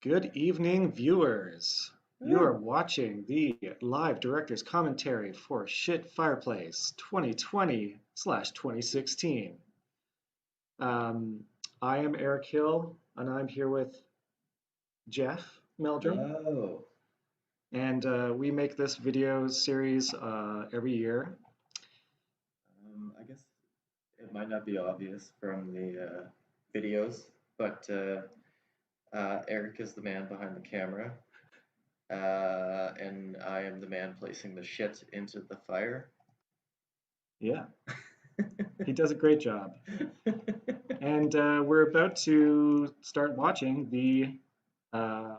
Good evening, viewers. You are watching the live director's commentary for Shit Fireplace 2020/2016. Um, I am Eric Hill, and I'm here with Jeff Meldrum, Hello. and we make this video series every year. I guess it might not be obvious from the videos, but Eric is the man behind the camera, and I am the man placing the shit into the fire. Yeah, he does a great job. And we're about to start watching the uh,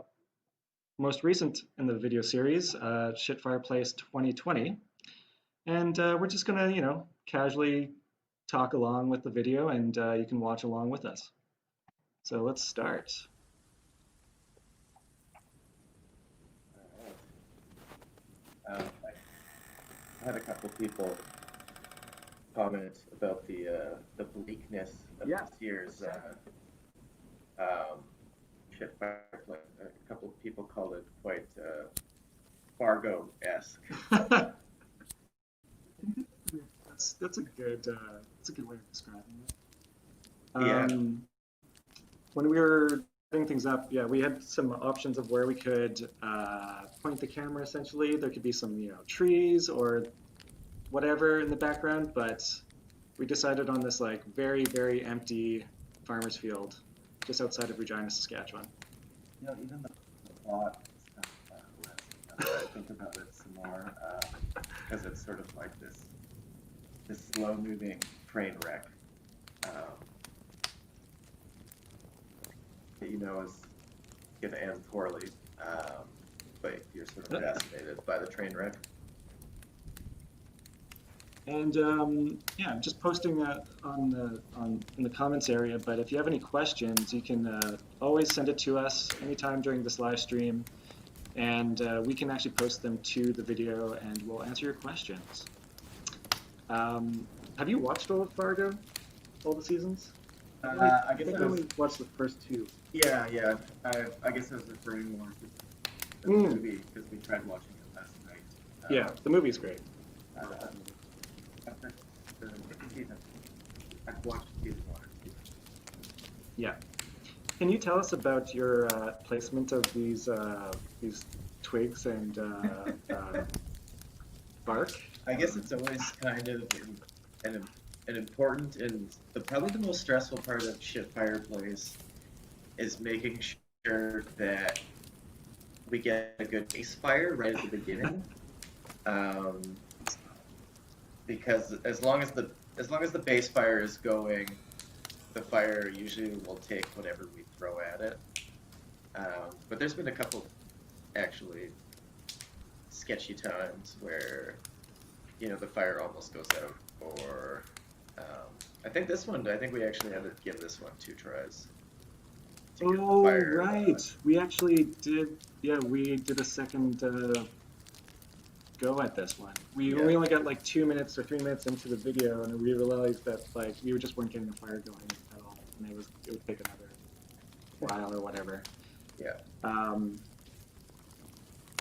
most recent in the video series, Shit Fireplace 2020. And we're just gonna, casually talk along with the video and you can watch along with us. So let's start. I had a couple people comment about the bleakness of Yeah. this year's um, shit fireplace. A couple of people called it quite Fargo-esque. That's a good way of describing it. Yeah. When we were setting things up, yeah, we had some options of where we could point the camera. Essentially, there could be some, trees or whatever in the background, but we decided on this like very, very empty farmer's field just outside of Regina, Saskatchewan. Even the plot is kind of less. Now that I think about it some more, because it's sort of like this slow-moving train wreck that is going to end poorly, but you're sort of fascinated by the train wreck. And yeah, I'm just posting that in the comments area. But if you have any questions, you can always send it to us anytime during this live stream, and we can actually post them to the video, and we'll answer your questions. Have you watched all of Fargo, all the seasons? I guess I only watched the first two. Yeah. I guess I was referring more to the movie because we tried watching it last night. Yeah, the movie's great. I've watched season 1 and 2. Yeah. Can you tell us about your placement of these twigs and bark? I guess it's always kind of an important and probably the most stressful part of Shit Fireplace is making sure that we get a good base fire right at the beginning. Because as long as the base fire is going, the fire usually will take whatever we throw at it. But there's been a couple actually sketchy times where the fire almost goes out, or I think we actually had to give this one 2 tries. Oh, right. We actually did. Yeah, we did a second go at this one. We only got like 2 minutes or 3 minutes into the video, and we realized that like we just weren't getting the fire going at all, and it would take another while or whatever. Yeah.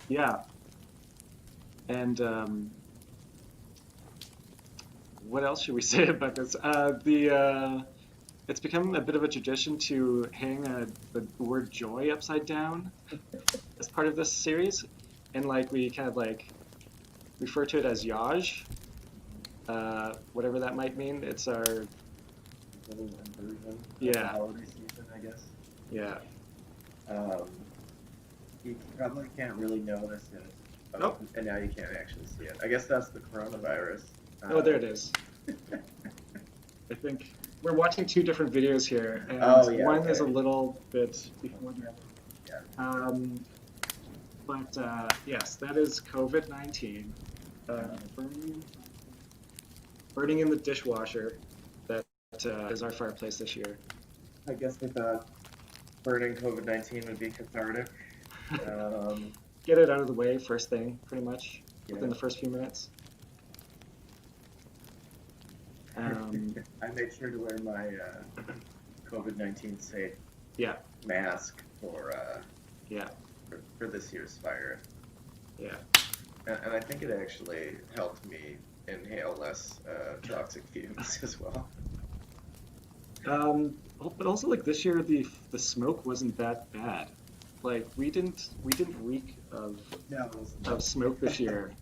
Yeah. And what else should we say about this? It's become a bit of a tradition to hang the word joy upside down as part of this series, and like we kind of like refer to it as Yaj, whatever that might mean. It's our version. Yeah. Holiday season, I guess. Yeah. You probably can't really notice it. Nope. And now you can't actually see it. I guess that's the coronavirus. Oh, there it is. I think we're watching 2 different videos here, and one is a little bit before the other. Yeah. But yes, that is COVID-19 burning in the dishwasher. That is our fireplace this year. I guess we thought burning COVID-19 would be cathartic. Get it out of the way first thing, pretty much, within the first few minutes. I made sure to wear my COVID-19 safe mask for Yeah, for this year's fire. yeah. And I think it actually helped me inhale less toxic fumes as well. But also like this year the smoke wasn't that bad. Like we didn't reek No, it wasn't of smoke this that. year.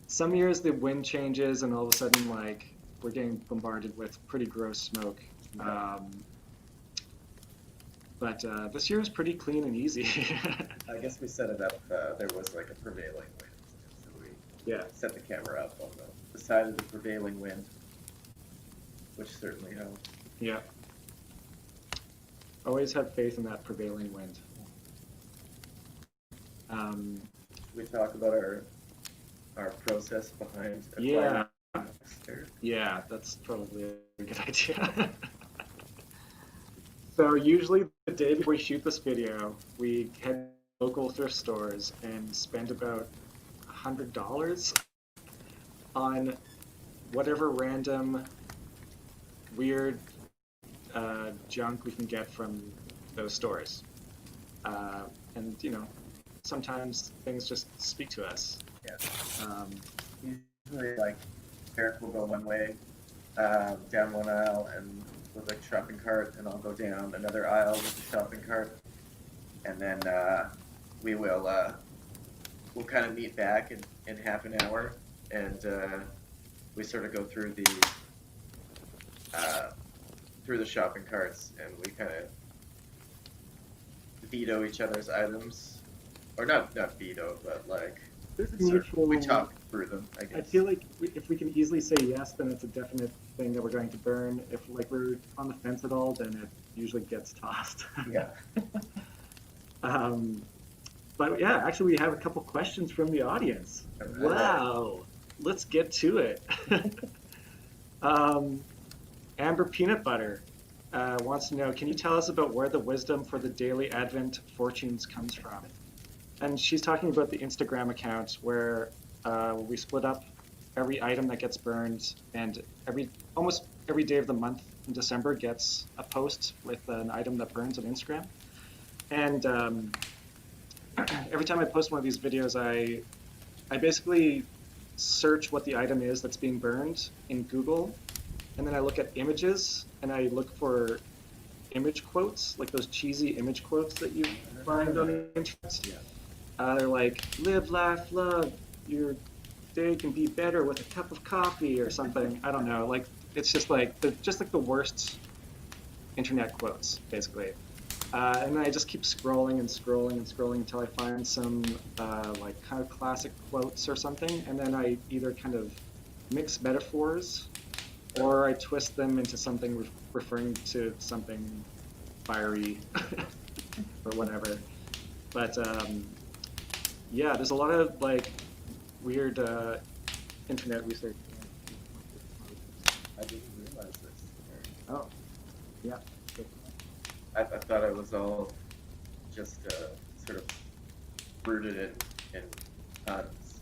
Some years the wind changes and all of a sudden like we're getting bombarded with pretty gross smoke. Yeah. But this year was pretty clean and easy. I guess we set it up. There was like a prevailing wind, so we Yeah, set the camera up on the side of the prevailing wind, which certainly helped. yeah. Always have faith in that prevailing wind. Um, We talk about our process behind yeah, acquiring monsters. yeah, that's probably a good idea. So usually the day before we shoot this video, we head to local thrift stores and spend about $100 on whatever random weird junk we can get from those stores. And you know, sometimes things just speak to us. Yeah. Um, Usually, like Eric will go one way, down one aisle, and with a shopping cart, and I'll go down another aisle with a shopping cart, and then we will we'll kind of meet back in half an hour, and we sort of go through the shopping carts, and we kind of veto each other's items, or not veto, but like there's a sort of, mutual. we talk through them, I guess. I feel like if we can easily say yes, then it's a definite thing that we're going to burn. If like we're on the fence at all, then it usually gets tossed. Yeah. um, but yeah, actually, we have a couple questions from the audience. Alright. Wow, let's get to it. Amber Peanut Butter wants to know, can you tell us about where the wisdom for the daily Advent fortunes comes from? And she's talking about the Instagram account where we split up every item that gets burned, and almost every day of the month in December gets a post with an item that burns on Instagram. And every time I post one of these videos, I basically search what the item is that's being burned in Google, and then I look at images and I look for image quotes, like those cheesy image quotes that you find on the internet. They're like, live, laugh, love, your day can be better with a cup of coffee or something. I don't know. Like, it's just like the worst internet quotes, basically. And then I just keep scrolling and scrolling and scrolling until I find some like kind of classic quotes or something. And then I either kind of mix metaphors or I twist them into something referring to something fiery or whatever. But yeah, there's a lot of like weird internet research. I didn't realize this. Oh, yeah. I thought it was all just sort of rooted in puns.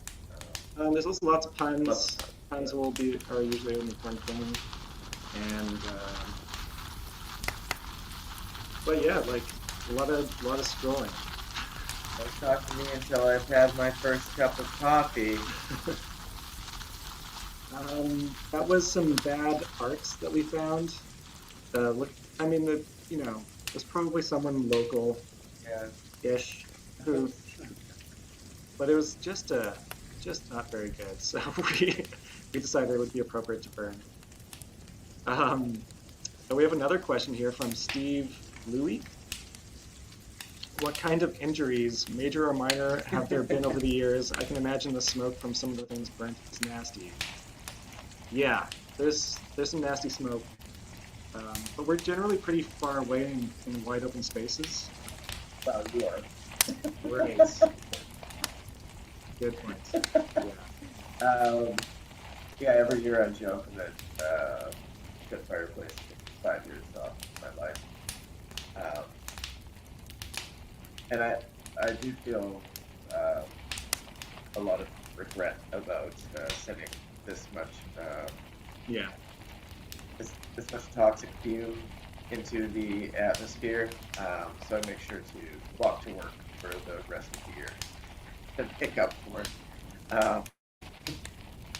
There's also lots of puns. Lots of Puns are usually an important thing, and but yeah, like a lot of scrolling. Don't talk to me until I've had my first cup of coffee. That was some bad arts that we found. Look, I mean, there's probably someone local-ish Yeah. who, but it was just not very good. So we decided it would be appropriate to burn. And we have another question here from Steve Louie. What kind of injuries, major or minor, have there been over the years? I can imagine the smoke from some of the things burnt is nasty. Yeah, there's some nasty smoke, but we're generally pretty far away in wide open spaces. Well, you are. Right. Good point. Yeah, every year I joke that Shit Fireplace took 5 years off my life. And I do feel a lot of regret about sending this much Yeah. this much toxic fume into the atmosphere. So I make sure to walk to work for the rest of the year to pick up for. Um,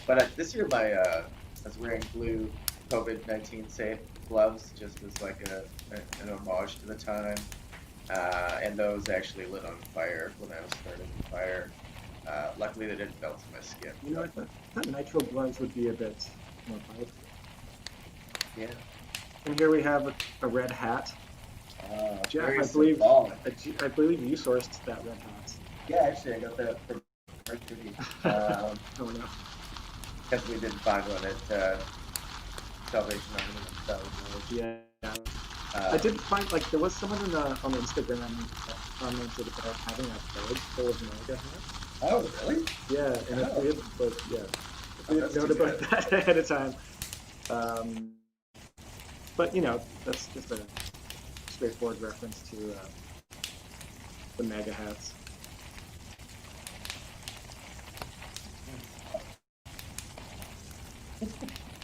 but this year, I was wearing blue COVID-19 safe gloves just as like an homage to the time. And those actually lit on fire when I was starting the fire. Luckily, they didn't melt to my skin. You know, I thought nitro gloves would be a bit more powerful. Yeah. And here we have a red hat. Jeff, Very I believe symbolic. I believe you sourced that red hat. Yeah, actually, I got that from Mercury. Oh no. Because we didn't find one at Salvation Army themselves. Yeah. I did find like there was someone on the Instagram that commented about having a bag full of manga hats. Oh, really? Yeah, and if we had, but yeah, if we had that's known too about good. that ahead of time. But you know, that's just a straightforward reference to the mega hats.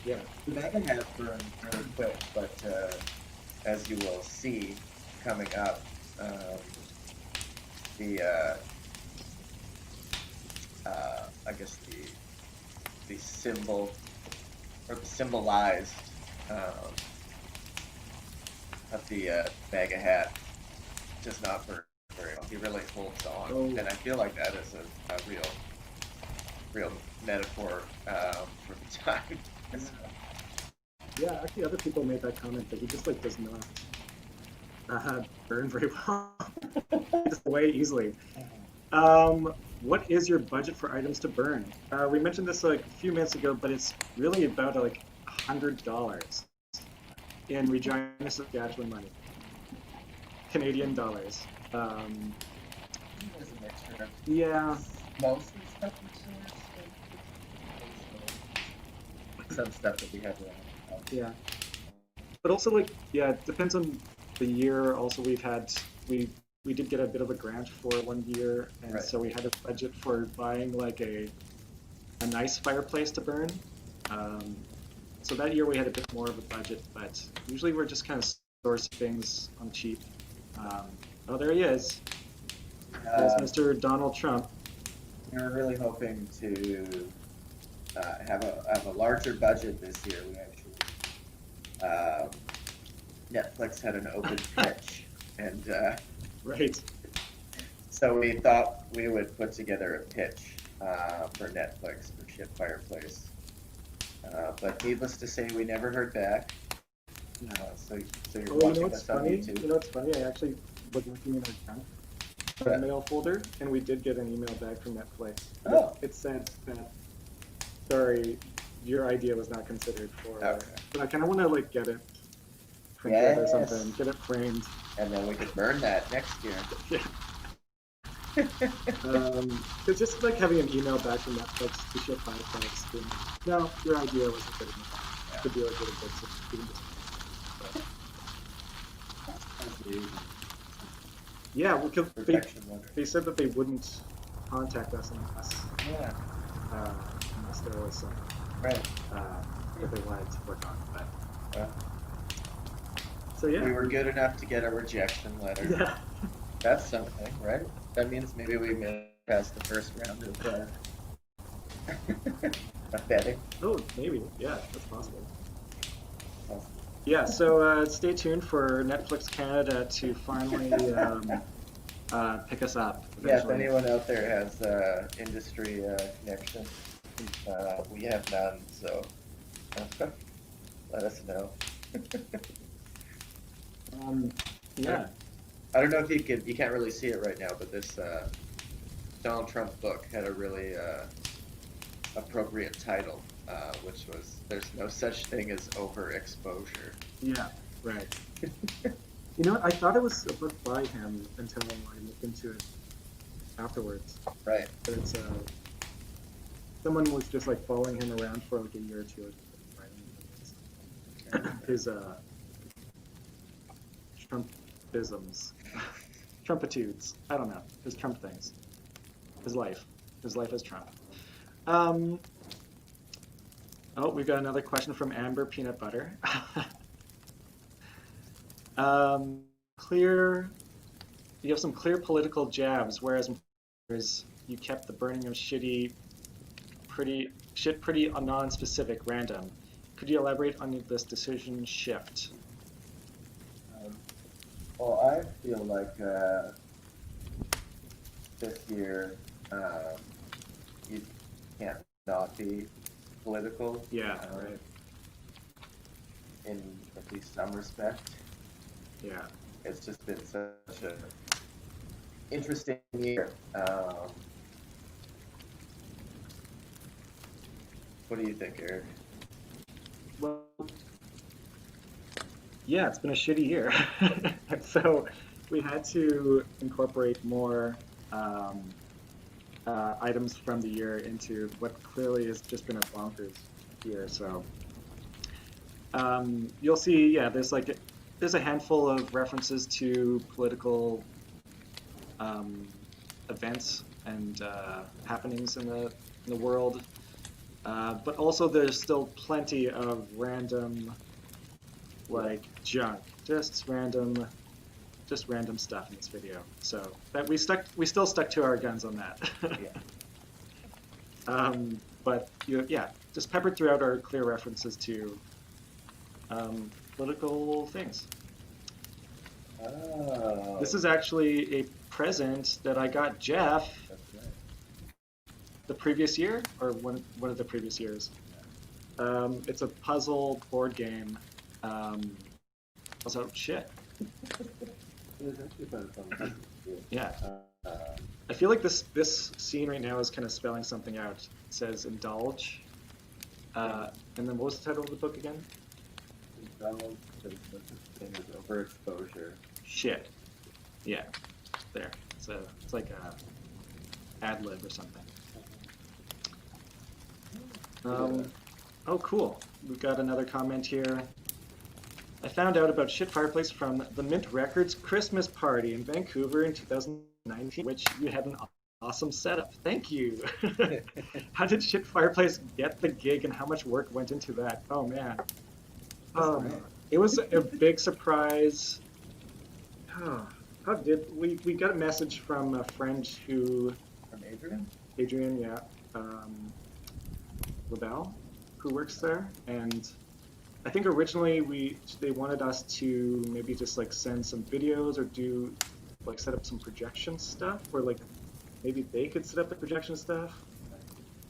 Yeah. The mega hats burn really quick, but as you will see coming up, the I guess the symbol or the symbolized of the mega hat does not burn very well. He really holds on, Oh. and I feel like that is a real metaphor for the time. Yeah, actually, other people made that comment that he just like does not burn very well, just away easily. What is your budget for items to burn? We mentioned this like a few minutes ago, but it's really about like $100 in Regina, Saskatchewan money, Canadian dollars. There's a mixture of Yeah, mostly stuff in some stuff that we have around. yeah, but also like yeah, it depends on the year. Also, we did get a bit of a grant for 1 year, and Right. so we had a budget for buying like a nice fireplace to burn. Um, so that year we had a bit more of a budget, but usually we're just kind of sourcing things on cheap. Oh, there he is. There's Mr. Donald Trump. We were really hoping to have a larger budget this year. We actually Netflix had an open pitch, and Right. so we thought we would put together a pitch for Netflix for Shit Fireplace. But needless to say, we never heard back. So you're Oh, you know watching what's this on funny? YouTube. You know what's funny? I actually was looking in our junk mail folder, and we did get an email back from Netflix. Oh. It said that, sorry, your idea was not considered for. Okay. But I kind of want to like get it printed or Yes. something, get it framed. And then we could burn that next year. Yeah. It's just like having an email back from Netflix to Shit Fireplace. No, your idea wasn't good enough. Yeah. Could be like really good. So you can just, yeah, because Protection letter. they said that they wouldn't contact us Yeah. unless there was some Right. that they wanted to work on. But Well, so yeah, we were good enough to get a rejection letter. yeah, That's something, right? That means maybe we made it past the first round of of betting. oh maybe, yeah, that's possible. Yeah, so stay tuned for Netflix Canada to finally pick us up. Yeah, if eventually. anyone out there has industry connection, we have none, so let us know. Yeah, I don't know if you can't really see it right now, but this Donald Trump book had a really appropriate title, which was "There's no such thing as overexposure." yeah, right. You know, I thought it was a book by him until I looked into it afterwards. Right. But it's someone was just like following him around for like a year or two. His Trumpisms, Trumpitudes. I don't know. His Trump things. His life as Trump. Oh, we've got another question from Amber Peanut Butter. Clear you have some clear political jabs, whereas you kept the burning of pretty non-specific, random. Could you elaborate on this decision shift? Um, well, I feel like this year you can't not be political. Yeah, right. In at least some respect. Yeah. It's just been such an interesting year. What do you think, Eric? Well, yeah, it's been a shitty year. So we had to incorporate more items from the year into what clearly has just been a bonkers year. So you'll see, yeah, there's a handful of references to political um, events and happenings in the world, but also there's still plenty of random like junk, just random stuff in this video. So that we still stuck to our guns on that. Yeah. But yeah, just peppered throughout our clear references to political things. Oh. This is actually a present that I got Jeff That's right. the previous year, or one of the previous years. It's a puzzle board game. Also, shit. It was actually fun. Yeah. Uh, I feel like this scene right now is kind of spelling something out. It says indulge. And then what was the title of the book again? McDonald's says that this thing is overexposure. Shit. Yeah. There. It's like a ad lib or something. Oh, cool. We've got another comment here. I found out about Shit Fireplace from the Mint Records Christmas party in Vancouver in 2019, which you had an awesome setup. Thank you. How did Shit Fireplace get the gig and how much work went into that? Oh, man. It was a big surprise. How did we got a message from a friend who From Adrian? Adrian, yeah, LaBelle, who works there, and I think originally they wanted us to maybe just like send some videos or do like set up some projection stuff, or like maybe they could set up the projection stuff.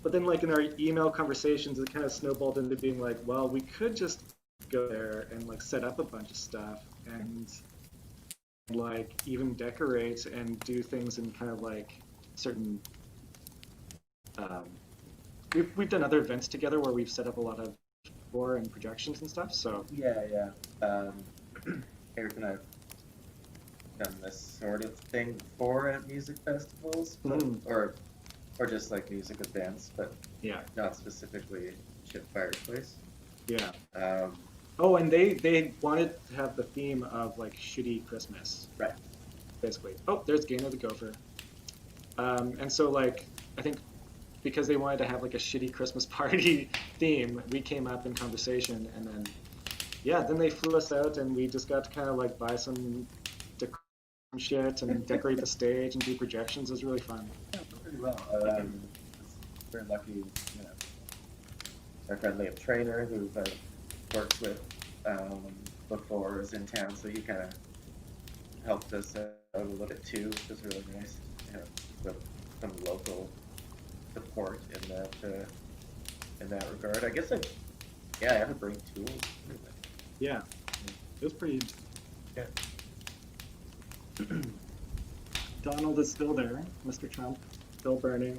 But then like in our email conversations, it kind of snowballed into being like, well, we could just go there and like set up a bunch of stuff and like even decorate and do things in kind of like certain we've done other events together where we've set up a lot of decor and projections and stuff, so Yeah. Eric and I have done this sort of thing before at music festivals, but, or just like music events, but yeah. not specifically Shit Fireplace. Yeah. Oh, and they wanted to have the theme of like shitty Christmas. Right. Basically. Oh, there's Gainer the Gopher. And so like I think because they wanted to have like a shitty Christmas party theme, we came up in conversation, and then then they flew us out and we just got to kind of like buy some shit and decorate the stage and do projections. It was really fun. Yeah, pretty well. We're lucky, you know, our friend Liam Trainer, who I've worked with before, is in town, so he kind of helped us out a little bit too, which was really nice. You know, with some local support in that regard. I guess I had to bring tools. Yeah, it was pretty. Yeah. Donald is still there. Mr. Trump still burning.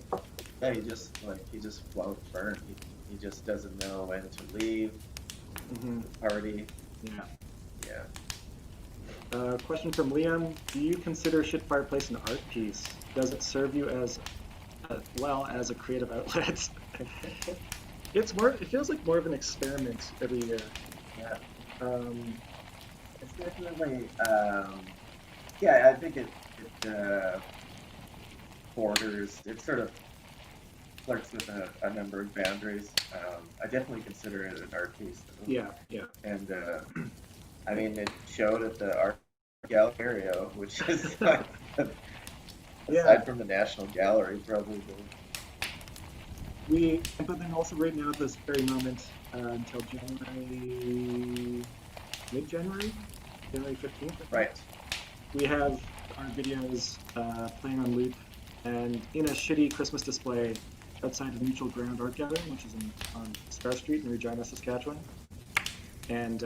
Yeah, he just won't burn. He just doesn't know when to leave the party. Yeah. Yeah. Question from Liam: do you consider Shit Fireplace an art piece? Does it serve you as well as a creative outlet? It feels like more of an experiment every year. Yeah. It's definitely I think it borders, it sort of flirts with a number of boundaries. I definitely consider it an art piece. Yeah. And I mean, it showed at the art gallery, which is like Yeah, Aside from the National Gallery, probably. but then also right now at this very moment, until January, mid-January, January 15th, I think, Right. we have our videos playing on loop and in a shitty Christmas display outside of Mutual Ground Art Gallery, which is on Star Street in Regina, Saskatchewan. And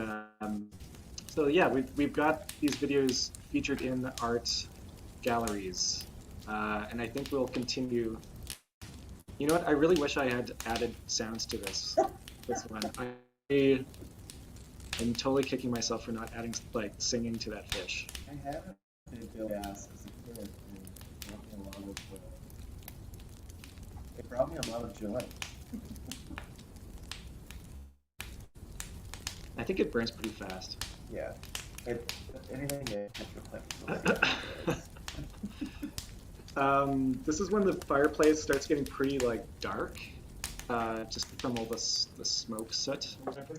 so yeah, we've got these videos featured in the art galleries, and I think we'll continue. You know what? I really wish I had added sounds to this one. I am totally kicking myself for not adding like singing to that fish. I haven't been Bill Bass as a kid, and it brought me a lot of joy. I think it burns pretty fast. Yeah. Anything that petrochemicals. This is when the fireplace starts getting pretty like dark, just from all the smoke soot or whatever.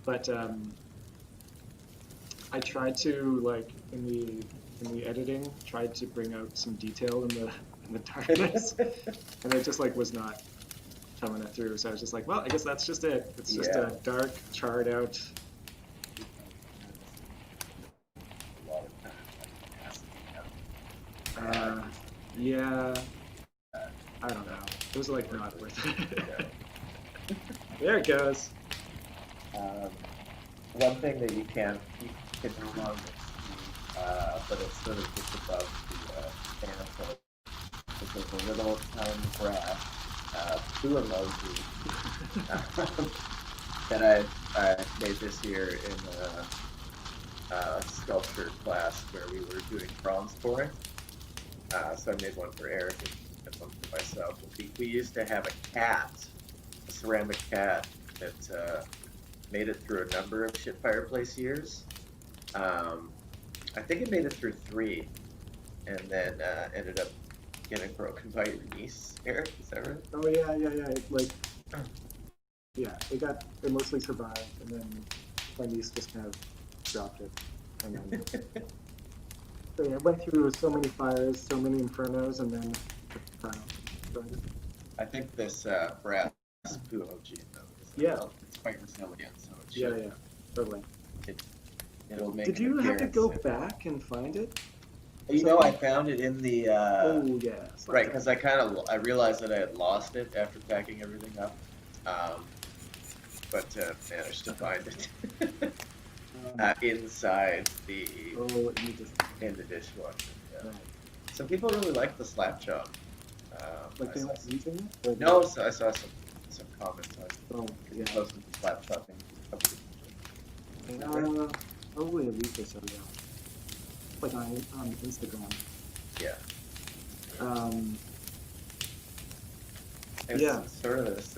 But I tried to like in the editing, tried to bring out some detail in the darkness, and it just like was not coming it through. So I was just like, well, I guess that's just it. It's just a dark, charred out. Yeah, I don't know. It was like not worth it. There it goes. One thing that you can download, but it's sort of just above the manifold, is there's a little tiny graph, poo emoji, that I made this year in a sculpture class where we were doing bronze pouring. So I made one for Eric and one for myself. We used to have a cat, a ceramic cat that made it through a number of Shit Fireplace years. I think it made it through 3, and then ended up getting broken by your niece, Eric. Is that right? Oh yeah. It mostly survived, and then my niece just kind of dropped it, and then so yeah, it went through so many fires, so many infernos, and then I think this brass poo emoji though it's quite resilient, so it should. Yeah, totally. It'll make. Did you have to go back and find it? I found it in the. Oh yeah. Right, because I realized that I had lost it after packing everything up, but managed to find it inside the in the dishwasher. Yeah. Right. Some people really like the slap chop. Like they like using it? No, so I saw some comments on posting the slap chopping. Probably a week or so ago. Like on Instagram. Yeah. Yeah. It's sort of this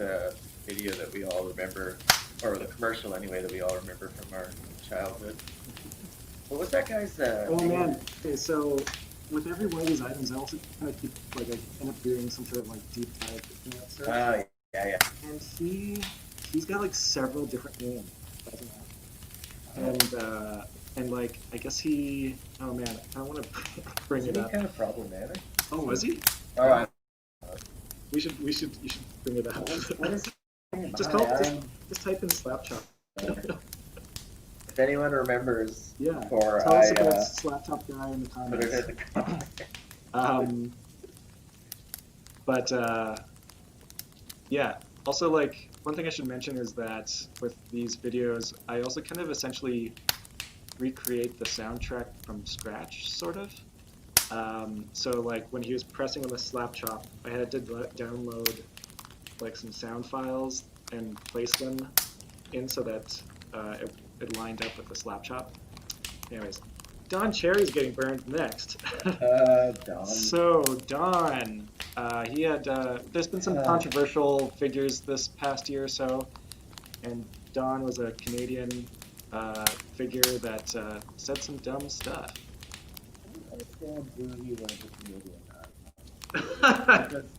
video that we all remember, or the commercial anyway, that we all remember from our childhood. What was that guy's? Oh man. Okay, so with every one of these items, I also kind of keep like I end up doing some sort of like deep dive search. Yeah. And he's got like several different names. And like I guess oh man, I don't want to bring it up. Kind of problematic. Oh, was he? All right. You should bring it up. What is just type in slap chop. If anyone remembers, tell us about slap chop guy in the comments. Put it in the comments. But yeah. Also, like one thing I should mention is that with these videos, I also kind of essentially recreate the soundtrack from scratch, sort of. So like when he was pressing on the slap chop, I had to download like some sound files and place them in so that it lined up with the slap chop. Anyways, Don Cherry's getting burned next. Don. So Don, he had there's been some controversial figures this past year or so, and Don was a Canadian figure that said some dumb stuff. I understand who he was a Canadian.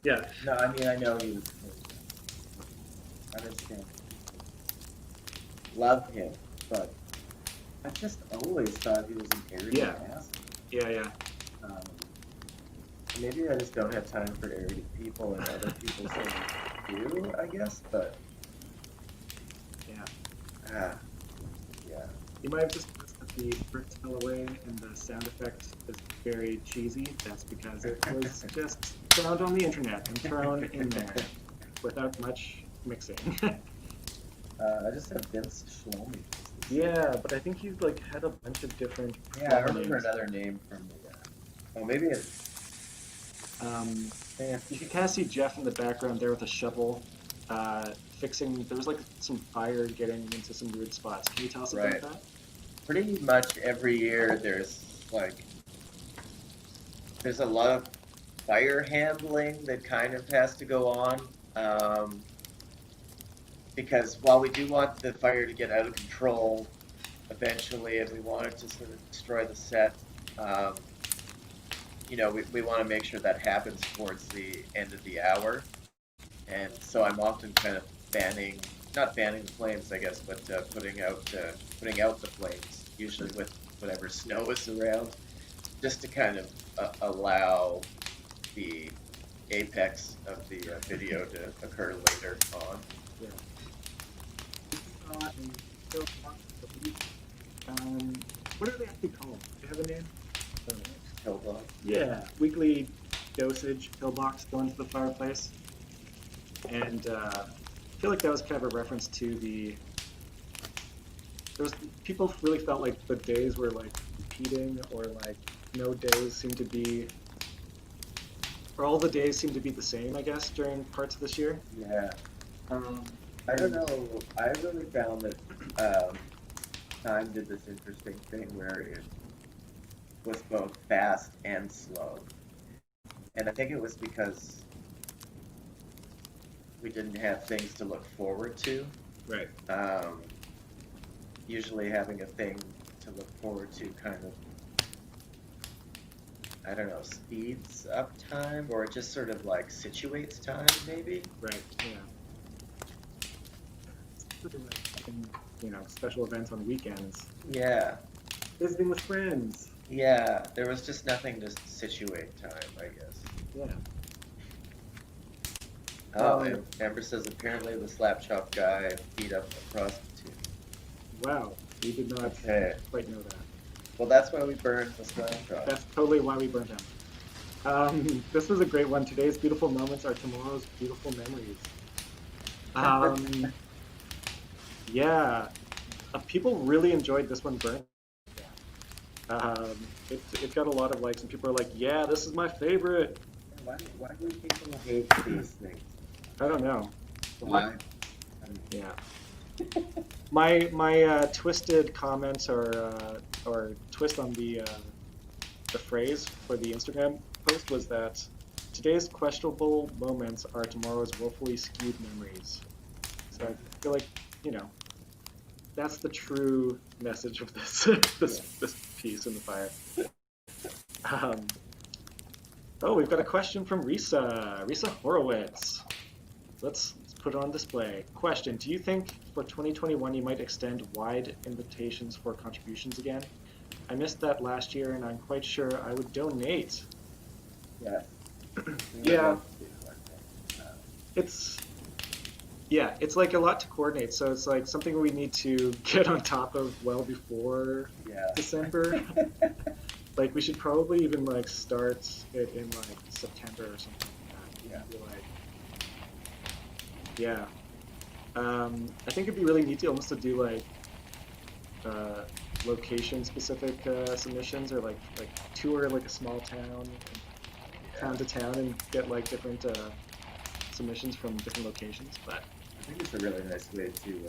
Yeah. No, I mean I know he was Canadian. I understand. Love him, but I just always thought he was an arrogant ass. Yeah. maybe I just don't have time for 80 people and other people say do, I guess, but Yeah. ah, yeah. You might have just noticed that the bricks fell away and the sound effect is very cheesy. That's because it was just found on the internet and thrown in there without much mixing. I just have Vince Shlomi. Yeah, but I think he's like had a bunch of different Yeah, I performer remember names. another name from the. Oh, maybe it's. Um, Eh, you can kind of see Jeff in the background there with a shovel, fixing. There was like some fire getting into some weird spots. Can you tell us about right. that? Pretty much every year there's a lot of fire handling that kind of has to go on. Um, because while we do want the fire to get out of control eventually, and we want it to sort of destroy the set, um, we want to make sure that happens towards the end of the hour. And so I'm often kind of not fanning the flames, I guess, but putting out the flames, usually with whatever snow is around, just to kind of allow the apex of the video to occur later on. Yeah. And so, um, what are they actually called? Do they have a name? I don't know. Pillbox. Yeah, weekly dosage pillbox going to the fireplace, and I feel like that was kind of a reference to the. There was people really felt like the days were like repeating, or like no days seem to be, or all the days seem to be the same. I guess during parts of this year. Yeah. Um, I don't and know. I really found that Time did this interesting thing where it was both fast and slow. And I think it was because we didn't have things to look forward to. right. Um, Usually having a thing to look forward to kind of, I don't know, speeds up time or it just sort of like situates time, maybe? Right. Yeah. Sort of like having, special events on weekends. Yeah. Visiting with friends. Yeah, there was just nothing to situate time, I guess. Yeah. Oh, Um, and Amber says apparently the slap chop guy beat up a prostitute. wow. We did not Okay. quite know that. Well, that's why we burned the slap chop. That's totally why we burned him. This was a great one. Today's beautiful moments are tomorrow's beautiful memories. Um, yeah. People really enjoyed this one burnt. It got a lot of likes, and people are like, "Yeah, this is my favorite." Why do people hate these things? I don't know. Why? Yeah. My twisted comments or twist on the phrase for the Instagram post was that today's questionable moments are tomorrow's woefully skewed memories. So I feel like you know that's the true message of this this piece in the fire. Um, oh, we've got a question from Risa Horowitz. Let's put it on display. Question: do you think for 2021 you might extend wide invitations for contributions again? I missed that last year, and I'm quite sure I would donate. Yes. Yeah, it's it's like a lot to coordinate. So it's like something we need to get on top of well before Yeah. December. Like we should probably even like start it in like September or something like that. Yeah. Be like, yeah. I think it'd be really neat to almost to do like uh, location specific submissions or like tour like a small town, town to town, and get like different submissions from different locations. But I think it's a really nice way to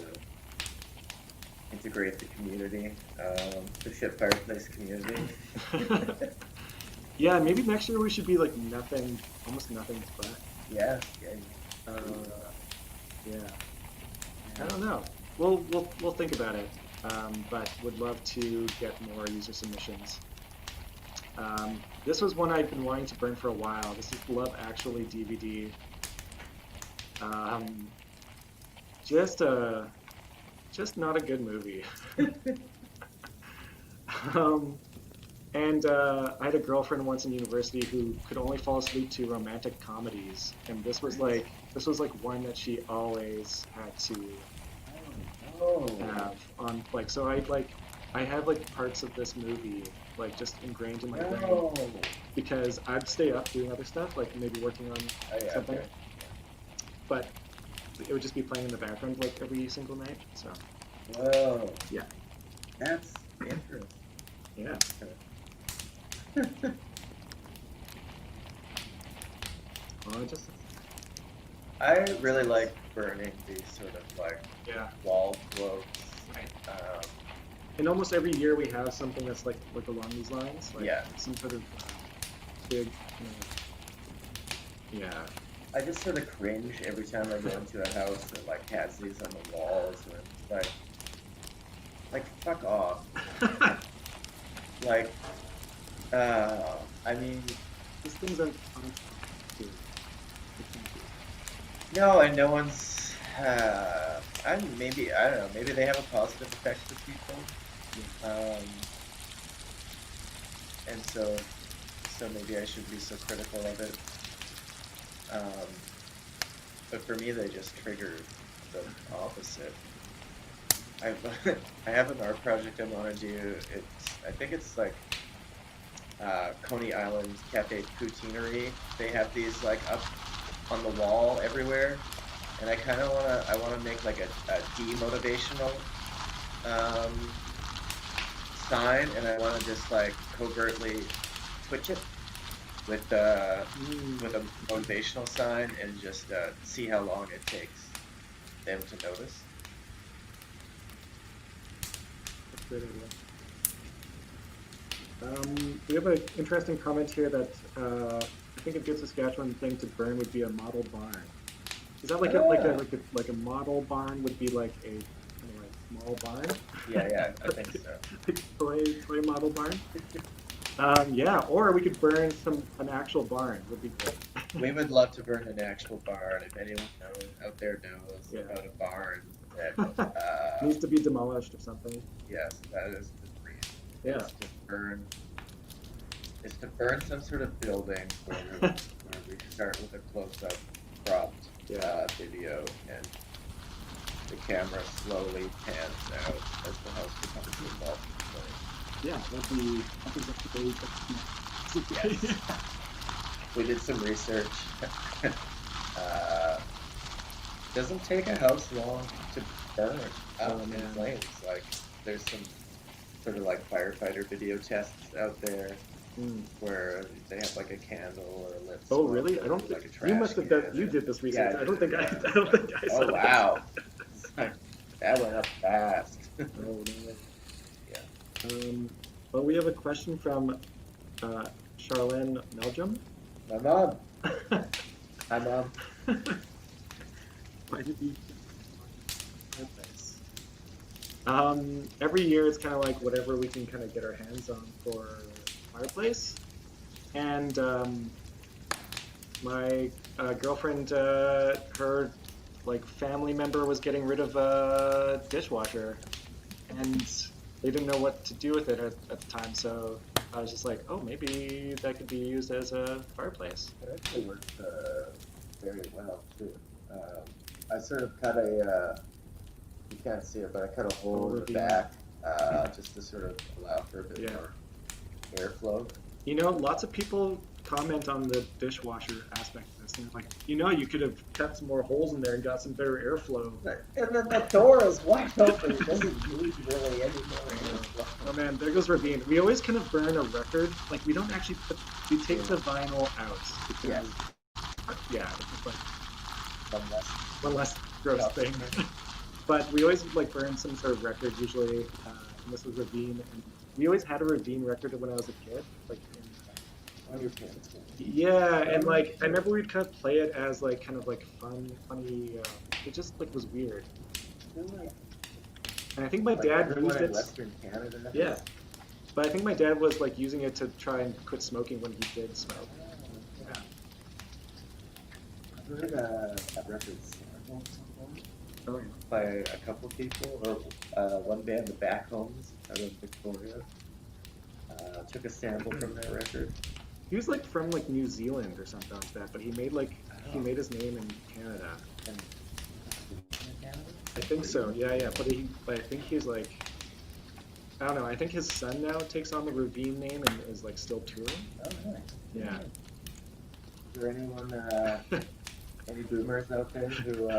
integrate the community, the Shit Fireplace community. yeah, maybe next year we should be like nothing, almost nothing but. Yeah. Uh, yeah. I don't know. We'll think about it. But would love to get more user submissions. This was one I've been wanting to burn for a while. This is Love Actually DVD. Um, just just not a good movie. um, And I had a girlfriend once in university who could only fall asleep to romantic comedies, and this was like one that she always had to Oh have on. Like, so I have like parts of this movie like just ingrained in my no, brain no. because I'd stay up doing other stuff, like maybe working on Oh yeah, something, okay. but it would just be playing in the background like every single night. So Whoa, yeah, that's interesting. yeah. Well, just I really like burning these sort of like yeah, wall quotes. right. Um, And almost every year we have something that's like along these lines, like yeah, some sort of big, yeah. I just sort of cringe every time I go into a house that like has these on the walls, and it's like fuck off. Like, I mean, These things aren't fun to do. no, and no one's. I don't know. Maybe they have a positive effect for people. Yeah. And so maybe I should be so critical of it. Um, but for me, they just trigger the opposite. I I have an art project I want to do. I think it's like Coney Island Cafe Poutineery. They have these like up on the wall everywhere, and I wanna make like a demotivational um, sign, and I wanna just like covertly twitch it Mm, with a motivational sign and just see how long it takes them to notice. that's a great idea. We have an interesting comment here that I think a good Saskatchewan thing to burn would be a model barn. Is that like a like a Ah, like a like a model barn would be like a kind of like small barn, yeah, I think so. like toy model barn? Yeah, or we could burn an actual barn would be great. We would love to burn an actual barn. If anyone out there knows Yeah. about a barn that, Needs to be demolished or something. yes, that is the dream. Yeah. Is to burn, is to burn some sort of building where we start with a close-up cropped Yeah. video, and the camera slowly pans out as the house becomes involved in Yeah, that'd be great. flames. Yes, we did some research. uh, doesn't take a house long to burn up Oh in man. flames. Like there's some sort of like firefighter video tests out there Mm. where they have like a candle or a lit Oh smoke really? I or don't like think a trash you must have can. done. You did this research. Yeah, I don't think I. yeah. I don't think I saw Oh wow, that went up fast. this. Oh no. Yeah. Well, we have a question from Charlene Meldrum. My mom. Hi mom. Why did you fireplace? Every year it's kind of like whatever we can kind of get our hands on for fireplace, and my girlfriend, her like family member was getting rid of a dishwasher, and they didn't know what to do with it at the time. So I was just like, oh, maybe that could be used as a fireplace. It actually worked very well too. Um, I sort of cut a, you can't see it, but I cut a hole in the back just to sort of allow for a bit Yeah. more airflow. You know, lots of people comment on the dishwasher aspect of this, and they're like, you could have cut some more holes in there and got some better airflow. And then the door is wide open. It doesn't need really any more airflow. Oh man, there goes Ravine. We always kind of burn a record. Like we don't actually we take the vinyl out. Yes. Yeah, it's just like Unless one less gross thing. But we always like burn some sort of record usually. And this was Ravine, and we always had a Ravine record when I was a kid. Like, on your pants. yeah, and like I remember we'd kind of play it as like kind of like funny. It just like was weird. And I think my dad everyone used in it. Western Canada. Yeah, but I think my dad was like using it to try and quit smoking when he did smoke. Yeah. I've heard a record sample Oh, yeah. by a couple people, or one band, the Back Homes, out of Victoria. Took a sample from that record. He was like from like New Zealand or something like that, but he made Oh. his name in Canada. And I think so. Yeah, yeah. But I think he's like, I don't know. I think his son now takes on the Ravine name and is like still touring. Oh, nice. Yeah. Is there anyone, any boomers out there who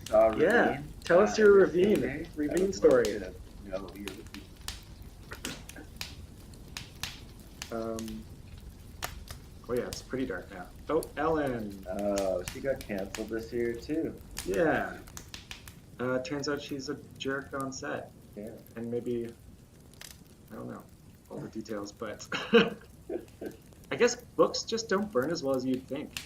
saw Ravine? Yeah. Tell us your in the Ravine heyday? I would love story. to know your Ravine. Oh yeah, it's pretty dark now. Oh, Ellen. Oh, she got canceled this year too. Yeah. Turns out she's a jerk on set, Yeah. and maybe I don't know all the details, but I guess books just don't burn as well as you'd think,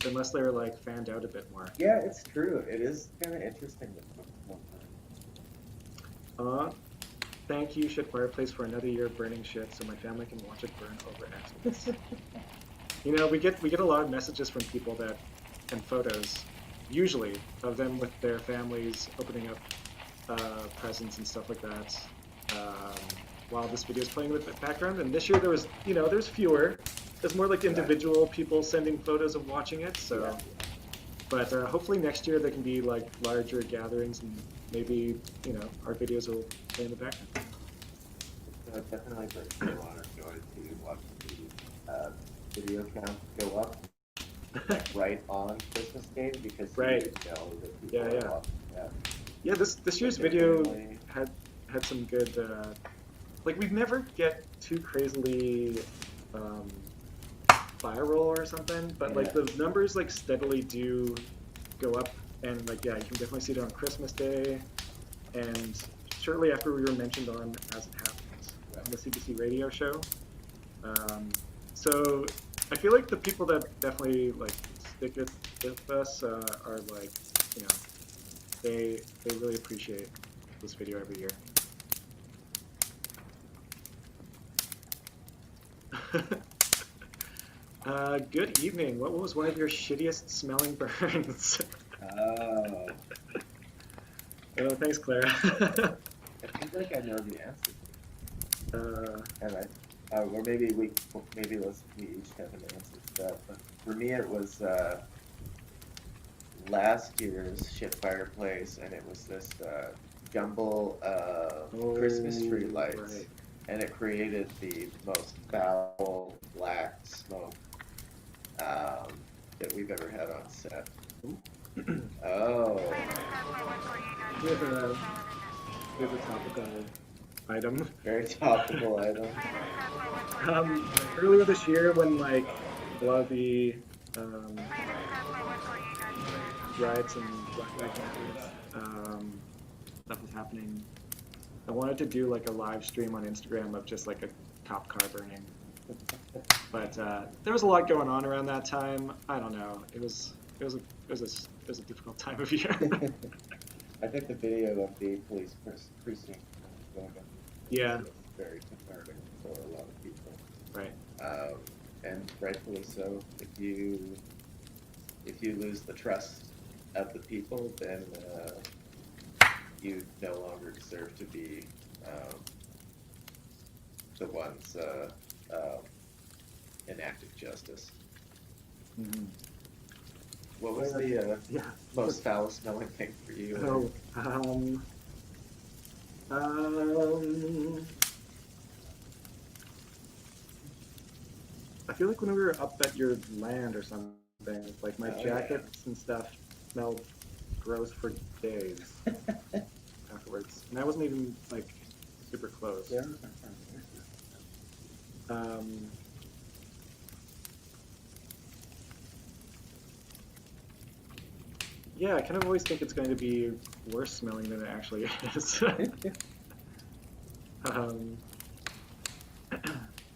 unless they're like fanned out a bit more. Yeah, it's true. It is kind of interesting. Thank you, Shit Fireplace, for another year of burning shit, so my family can watch it burn over Xmas. You know, we get a lot of messages from people and photos, usually of them with their families opening up presents and stuff like that, while this video is playing in the background. And this year there's fewer. There's more like individual people sending photos of watching it. So, yeah. But hopefully next year there can be like larger gatherings, and maybe our videos will play in the background. It definitely brings me a lot of joy to watch the video count go up right on Christmas Day, because you know that people are watching that. Yeah, this year's video had some good. Like we'd never get too crazily viral or something, but like the numbers like steadily do go up, and like you can definitely see it on Christmas Day, and shortly after we were mentioned on As It Happens on the CBC radio show. So I feel like the people that definitely like stick with us are like, they really appreciate this video every year. Good evening. What was one of your shittiest smelling burns? Oh. Oh, thanks, Clara. I feel like I know the answer. And or maybe we each have an answer to that. But for me, it was last year's Shit Fireplace, and it was this jumble of Christmas tree lights. Right. And it created the most foul black smoke that we've ever had on set. Oh. We have a topical item. Very topical item. Earlier this year, when like a lot of the riots and Black Lives Matter stuff was happening, I wanted to do like a live stream on Instagram of just like a cop car burning. But there was a lot going on around that time. I don't know. It was a difficult time of year. I think the video of the police precinct going up was very cathartic for a lot of people. Right. And rightfully so. If you lose the trust of the people, then you no longer deserve to be the ones enacting justice. Mm-hmm. What was the most foul-smelling thing for you? I feel like when we were up at your land or something, like my jackets and stuff smelled gross for days afterwards, and I wasn't even like super close. Yeah. Yeah, I kind of always think it's going to be worse smelling than it actually is.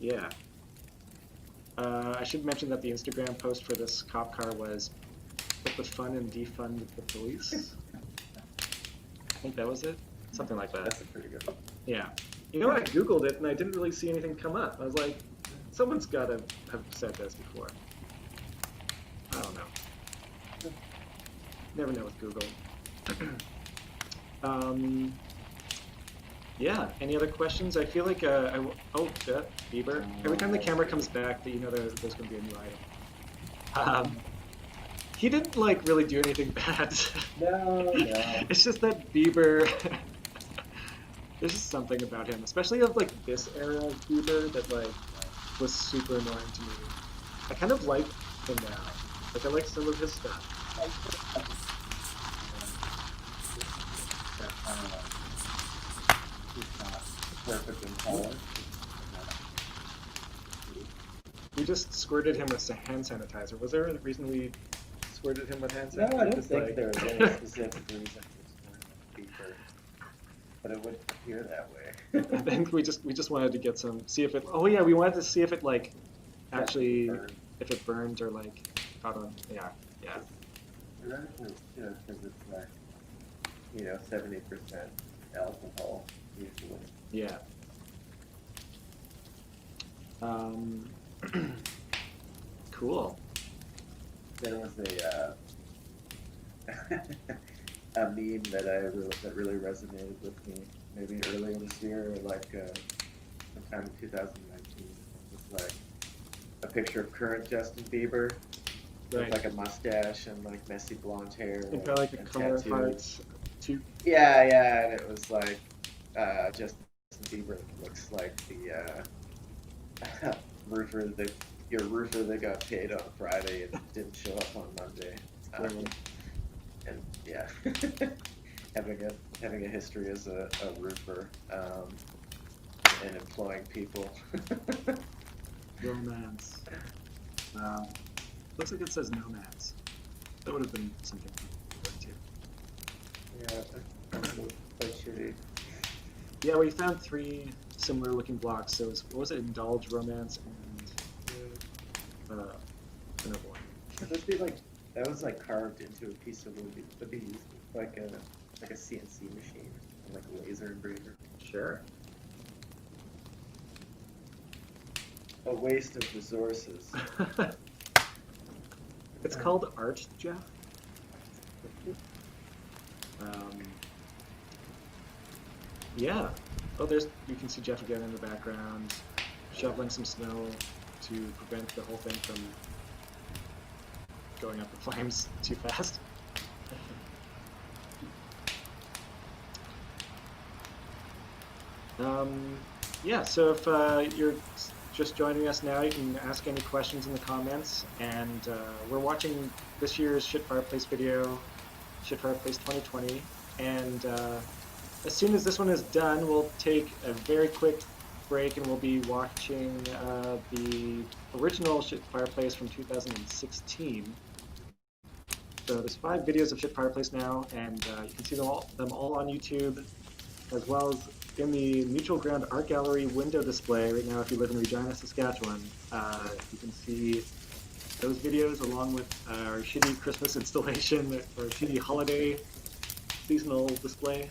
Yeah. I should mention that the Instagram post for this cop car was "Put the fun and defund the police." I think that was it. Something like that. That's a pretty good one. Yeah. You know, I Googled it and I didn't really see anything come up. I was like, someone's got to have said this before. I don't know. Never know with Google. Yeah. Any other questions? I feel like oh, Bieber. Every time the camera comes back, that you know there's going to be a new item. He didn't like really do anything bad. No, no. It's just that Bieber. There's just something about him, especially of like this era of Bieber, that like was super annoying to me. I kind of like him now. Like I like some of his stuff. I think that he's not perfect in color. We just squirted him with hand sanitizer. Was there a reason we squirted him with hand No, sanitizer? I don't Just think like there was any specific reason for scoring a beaker, but it would appear that I way. think we just wanted to get some see if it. Oh yeah, we wanted to see if it like actually Burn. if it burned or like caught on. Yeah, yeah. Theoretically, because it's like, 70% alcohol usually. Yeah. Um, cool. There was a meme that really resonated with me maybe earlier this year, or like sometime in 2019. It was like a picture of current Justin Bieber with Right. like a mustache and like messy blonde hair And kind of like the and Carter tattoos. Hearts too. Yeah, yeah, and it was like Justin Bieber looks like the roofer that your roofer that got paid on Friday and didn't show up on Monday. Um, Right. and yeah, having a history as a roofer and employing people. Romance. Looks like it says nomads. That would have been something to go to. Yeah, that's quite shitty. Yeah, we found three similar looking blocks. So it was, what was it? Indulge, romance, and another one. Could this be like that was like carved into a piece of wood? Would be used like a CNC machine, like a laser engraver. Sure. A waste of resources. It's called art, Jeff. Um, yeah. Oh, there's you can see Jeff again in the background, shoveling some snow to prevent the whole thing from going up in flames too fast. Yeah, so if you're just joining us now, you can ask any questions in the comments. And we're watching this year's Shit Fireplace video, Shit Fireplace 2020. And as soon as this one is done, we'll take a very quick break and we'll be watching the original Shit Fireplace from 2016. So there's 5 videos of Shit Fireplace now, and you can see them all on YouTube, as well as in the Mutual Ground Art Gallery window display right now. If you live in Regina, Saskatchewan, you can see those videos along with our shitty Christmas installation or shitty holiday seasonal display.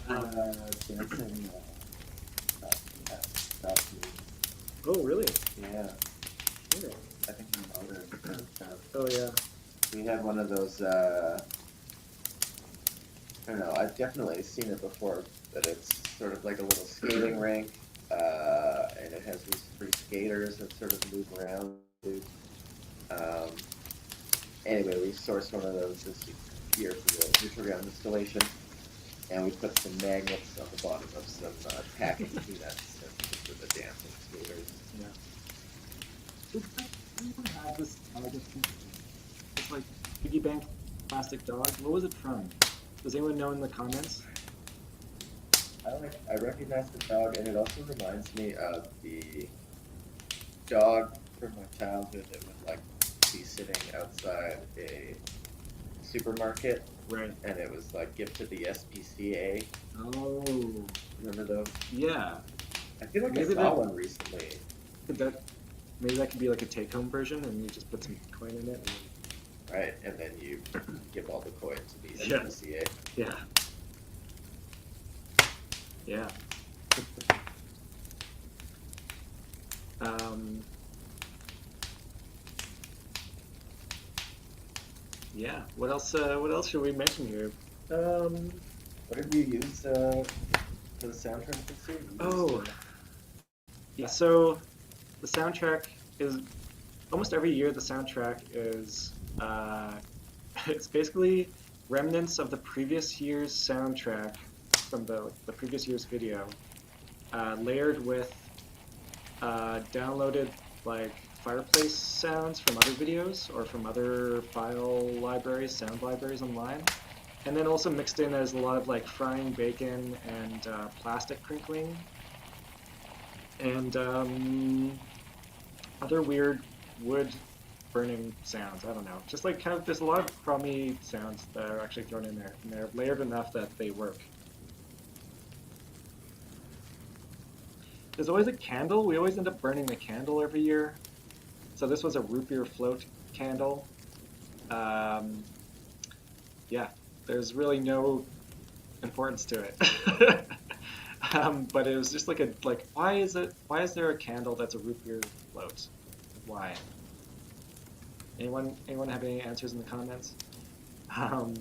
Dancing. Oh, really? Yeah, Okay. I think we motored. Oh, yeah. We had one of those. I don't know. I've definitely seen it before, but it's sort of like a little skating rink, and it has these 3 skaters that sort of move around. Um, anyway, we sourced one of those this year for the neutral ground installation, and we put some magnets on the bottom of some packing peanuts for the dancing skaters. Yeah. Does anyone have this this like piggy bank plastic dog? What was it from? Does anyone know in the comments? I recognize the dog, and it also reminds me of the dog from my childhood that would like be sitting outside a supermarket, Right. and it was like gift to the SPCA. Oh, Remember those? yeah. I feel like Maybe I saw that- one recently. Maybe that could be like a take-home version, and you just put some coin in it. Right, and then you give all the coin to the Yeah. SPCA. Yeah. Yeah. Yeah. What else? What else should we mention here? What did you use for the soundtrack this year? Oh, yeah. So the soundtrack is almost every year. The soundtrack is it's basically remnants of the previous year's soundtrack from the previous year's video, layered with downloaded like fireplace sounds from other videos or from other file libraries, sound libraries online. And then also mixed in as a lot of like frying bacon and plastic crinkling and other weird wood burning sounds. I don't know. Just like kind of, there's a lot of crummy sounds that are actually thrown in there, and they're layered enough that they work. There's always a candle. We always end up burning the candle every year. So this was a root beer float candle. Um, yeah, there's really no importance to it. But it was just like why is there a candle that's a root beer float? Why? Anyone have any answers in the comments? Um,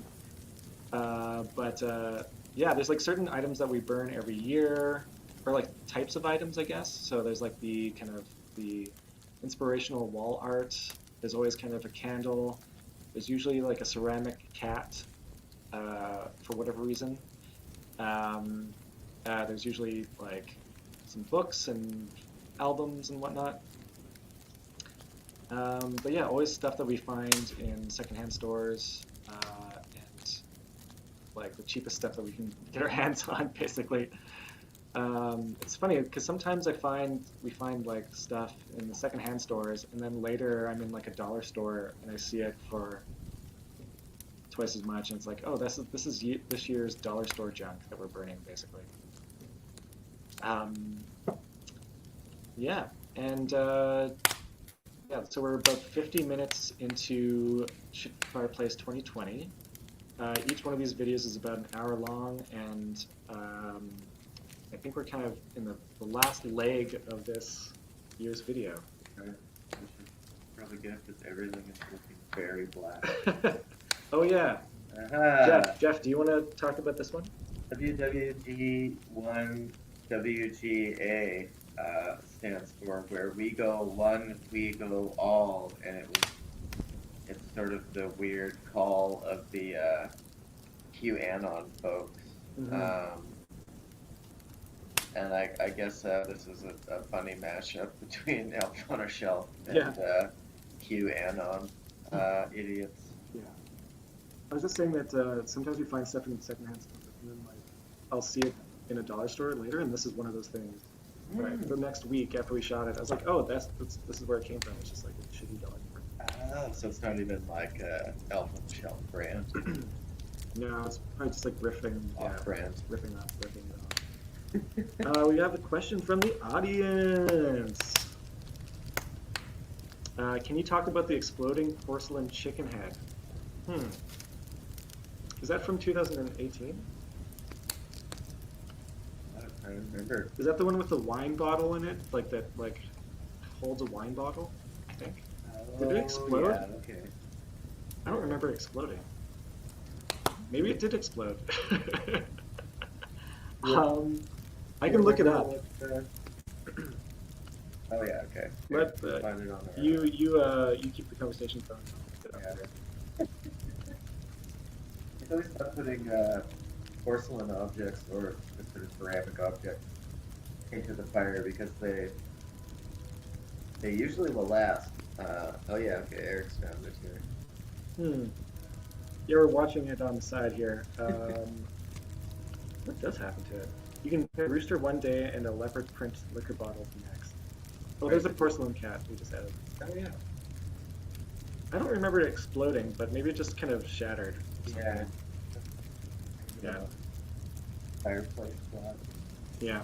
yeah, there's like certain items that we burn every year, or like types of items, I guess. So there's like the kind of the inspirational wall art. There's always kind of a candle. There's usually like a ceramic cat, for whatever reason. Um, there's usually like some books and albums and whatnot. But yeah, always stuff that we find in secondhand stores, and like the cheapest stuff that we can get our hands on, basically. It's funny because sometimes we find like stuff in the secondhand stores, and then later I'm in like a dollar store and I see it for twice as much, and it's like, oh, this is this year's dollar store junk that we're burning, basically. Yeah, and yeah, so we're about 50 minutes into Shit Fireplace 2020. Each one of these videos is about an hour long, and I think we're kind of in the last leg of this year's video. Okay. We should probably get because everything is looking very black. Oh yeah, Jeff, do you want to talk about this one? WWG1 WGA stands for Where We Go One, We Go All, and it's sort of the weird call of the QAnon folks. Mm-hmm. And I guess this is a funny mashup between Elf on a Shelf and QAnon idiots. Yeah. I was just saying that sometimes we find stuff in secondhand stores, and then like I'll see it in a dollar store later, and this is one of those things. Right. The next week after we shot it, I was like, oh, this is where it came from. It's just like a shitty dollar store. Oh, so it's not even like Elf on the Shelf brand. No, it's probably just like riffing. Off brand. Riffing off, riffing it off. We have a question from the audience. Can you talk about the exploding porcelain chicken head? Is that from 2018? I remember. Is that the one with the wine bottle in it? Like that, like holds a wine bottle? I think. Did it explode? Yeah, okay. I don't remember it exploding. Maybe it did explode. I can look it up. Oh yeah, okay. Let Find it on there. you keep the conversation going. Yeah. I always stop putting porcelain objects or sort of ceramic objects into the fire because they usually will last. Oh yeah, okay. Eric's found it here. Yeah, we're watching it on the side here. What does happen to it? You can get a rooster one day and a leopard print liquor bottle the next. Oh, there's a porcelain cat we just added. Oh yeah. I don't remember it exploding, but maybe it just kind of shattered. Yeah. Yeah. Fireplace spot. Yeah.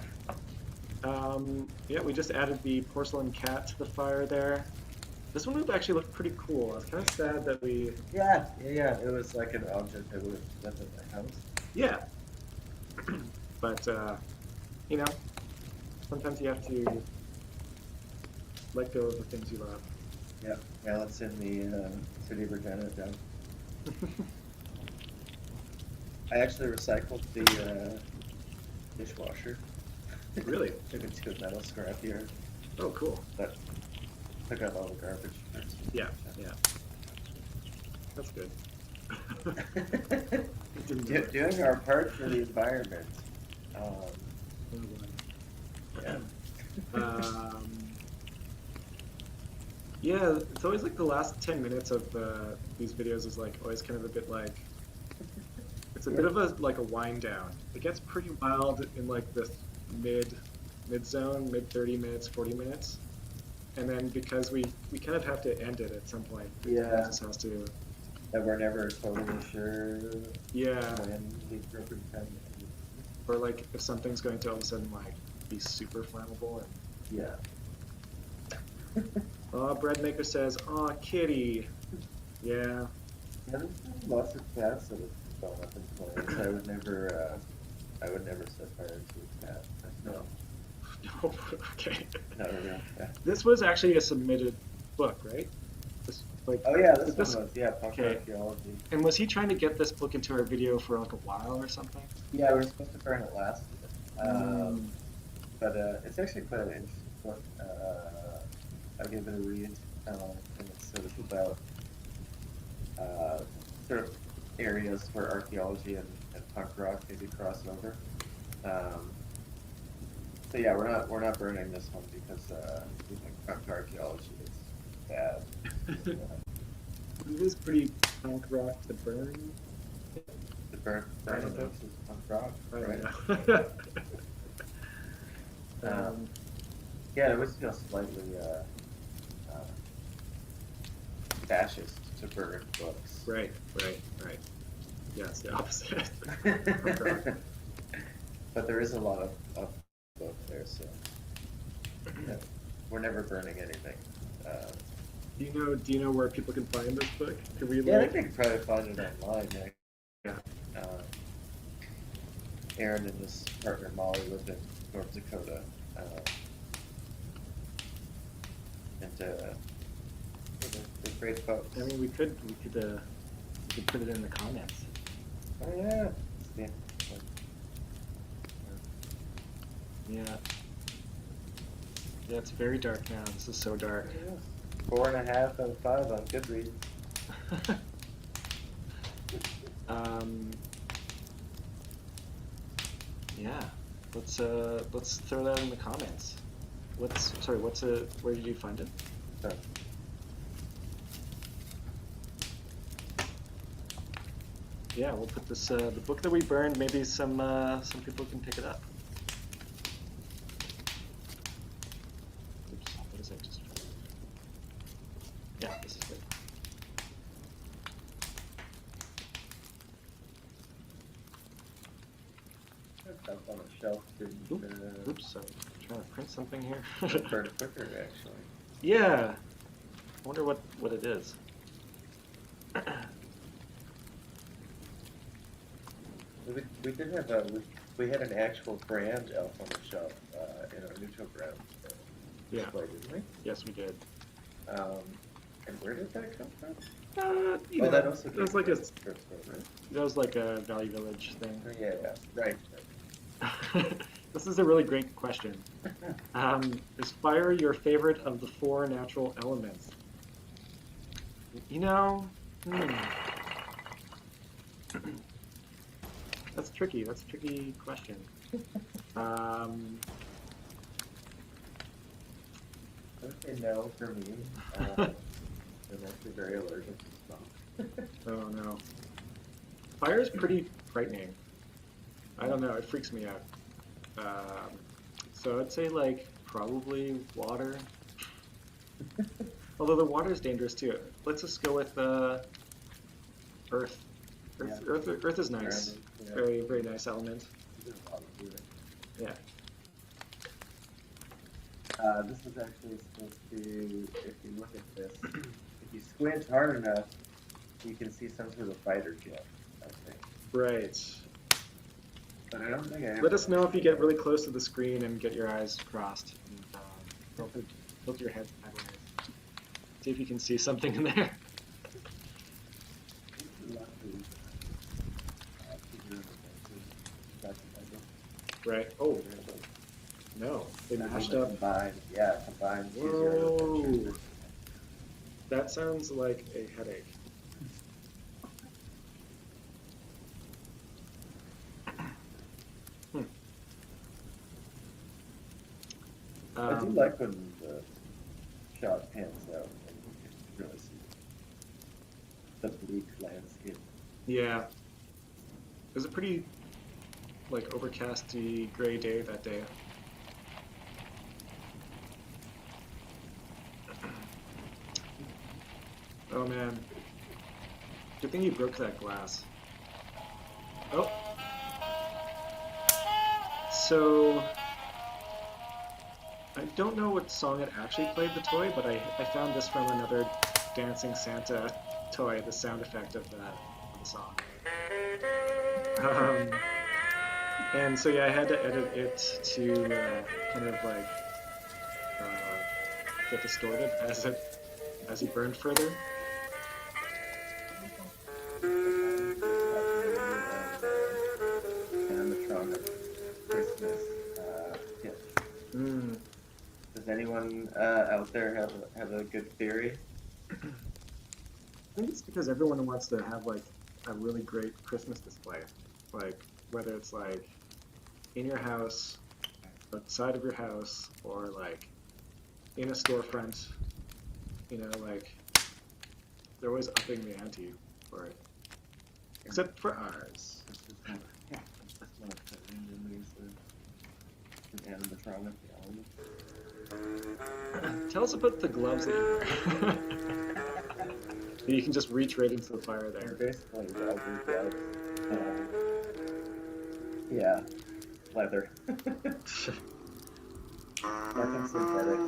Yeah, we just added the porcelain cat to the fire there. This one would actually look pretty cool. I was kind of sad that we... Yeah. It was like an object that would have lived in my house. Yeah. But, you know, sometimes you have to let go of the things you love. Yeah. Now it's in the city of Regina down. I actually recycled dishwasher. Really? Took it to a metal scrapyard. Oh, cool. That took out all the garbage. Yeah, yeah. That's good. I didn't know that. Doing our part for the environment. Oh, Yeah. Um, yeah, it's always like the last 10 minutes of these videos is like always kind of a bit like, it's a bit of a like a wind down. It gets pretty wild in like this mid zone, mid 30 minutes, 40 minutes. And then because we kind of have to end it at some point. It Yeah. just has to, That we're never totally sure yeah. when the appropriate time to end Or like if something's going to all of a sudden like be super flammable. And, it. Yeah. Bread Maker says, "Aw, kitty." Yeah. Yeah, there's been lots of cats that have gone up in flames. I would never set fire to a cat. No, No, okay. not a real cat. This was actually a submitted book, right? This, like, Oh yeah, this this- one was, yeah, punk okay. archaeology. And was he trying to get this book into our video for like a while or something? Yeah, we were supposed to burn it last year. Mm. But it's actually quite an interesting book. I gave it a read, and it's sort of about sort of areas where archaeology and punk rock maybe cross over. So yeah, we're not burning this one because we think punk archaeology is bad. It is pretty punk rock to burn. The burning know. books is punk rock, I right? don't know. Yeah, it was slightly fascist to burn books. Right. Yeah, it's the opposite. But there is a lot of book there, so yeah, we're never burning anything. Do you know where people can find this book? Could we Yeah, I like? think they can probably find it online. Yeah. Aaron and his partner Molly live in North Dakota, and they're great folks. I mean, we could put it in the comments. Oh yeah. Yeah. Yeah. Yeah, it's very dark now. This is so dark. 4.5 out of 5 on Goodreads. Yeah. Let's throw that in the comments. Where did you find it? So, Yeah, we'll put this the book that we burned. Maybe some people can pick it up. Oops, what is that? Just yeah, this is good. it's up on a shelf to Oops, I'm trying to print something here. burn quicker, actually. Yeah. I wonder what it is. We did have we had an actual brand elf on the shelf in our neutral ground Yeah. display, didn't we? Yes, we did. And where did that come from? You know, that also it was came like from a the thrift store, right? that was like a Valley Village thing. Oh, yeah, right. This is a really great question. Is fire your favorite of the 4 natural elements? You know, that's tricky. That's a tricky question. I would say no for me. I'm actually very allergic to smoke. Oh no. Fire is pretty frightening. I don't know, it freaks me out. So I'd say like probably water. Although the water is dangerous too. Let's just go with earth. Earth is nice. Yeah. Very, very nice element. There's a lot of it. Yeah. This is actually supposed to, if you look at this, if you squint hard enough, you can see some sort of fighter jet, I think. Right. But I don't think I Let us know if you get really close to the screen and get your eyes crossed. And, tilt your head sideways. See if you can see something in there. Right. Oh, no. They mashed up. Combined, yeah, combined Whoa. That sounds like a headache. Hmm. I do like when the shot pans out and you can really see the bleak landscape. Yeah. It was a pretty like overcasty gray day that day. Oh man. Good thing you broke that glass. Oh. So I don't know what song it actually played the toy, but I found this from another Dancing Santa toy, the sound effect of the song. Um, and so yeah, I had to edit it to kind of like get distorted as he burned further. Animatronic Christmas pitch. Mm. Does anyone out there have a good theory? I think it's because everyone wants to have like a really great Christmas display, like whether it's like in your house, outside of your house, or like in a storefront. You know, like they're always upping the ante for it. Except for ours. That's not randomly an animatronic element. Tell us about the gloves that you wear. You can just reach right into the fire They're there. basically rubber gloves. Yeah, leather. Nothing synthetic.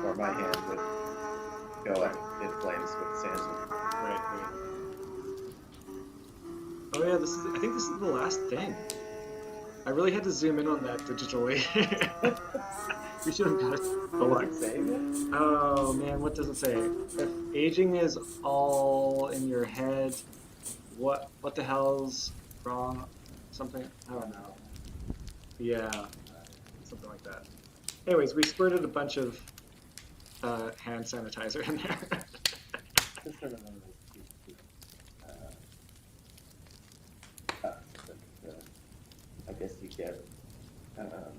Or my hand would go in flames with Santa. Right, right. Oh yeah, I think this is the last thing. I really had to zoom in on that digitally. We should have got it. Oh, what? Oh man, what does it say? If aging is all in your head, what the hell's wrong? Something, I don't know. Yeah, something like that. Anyways, we squirted a bunch of hand sanitizer in there. Just sort of one of those cheap cups that I guess you get to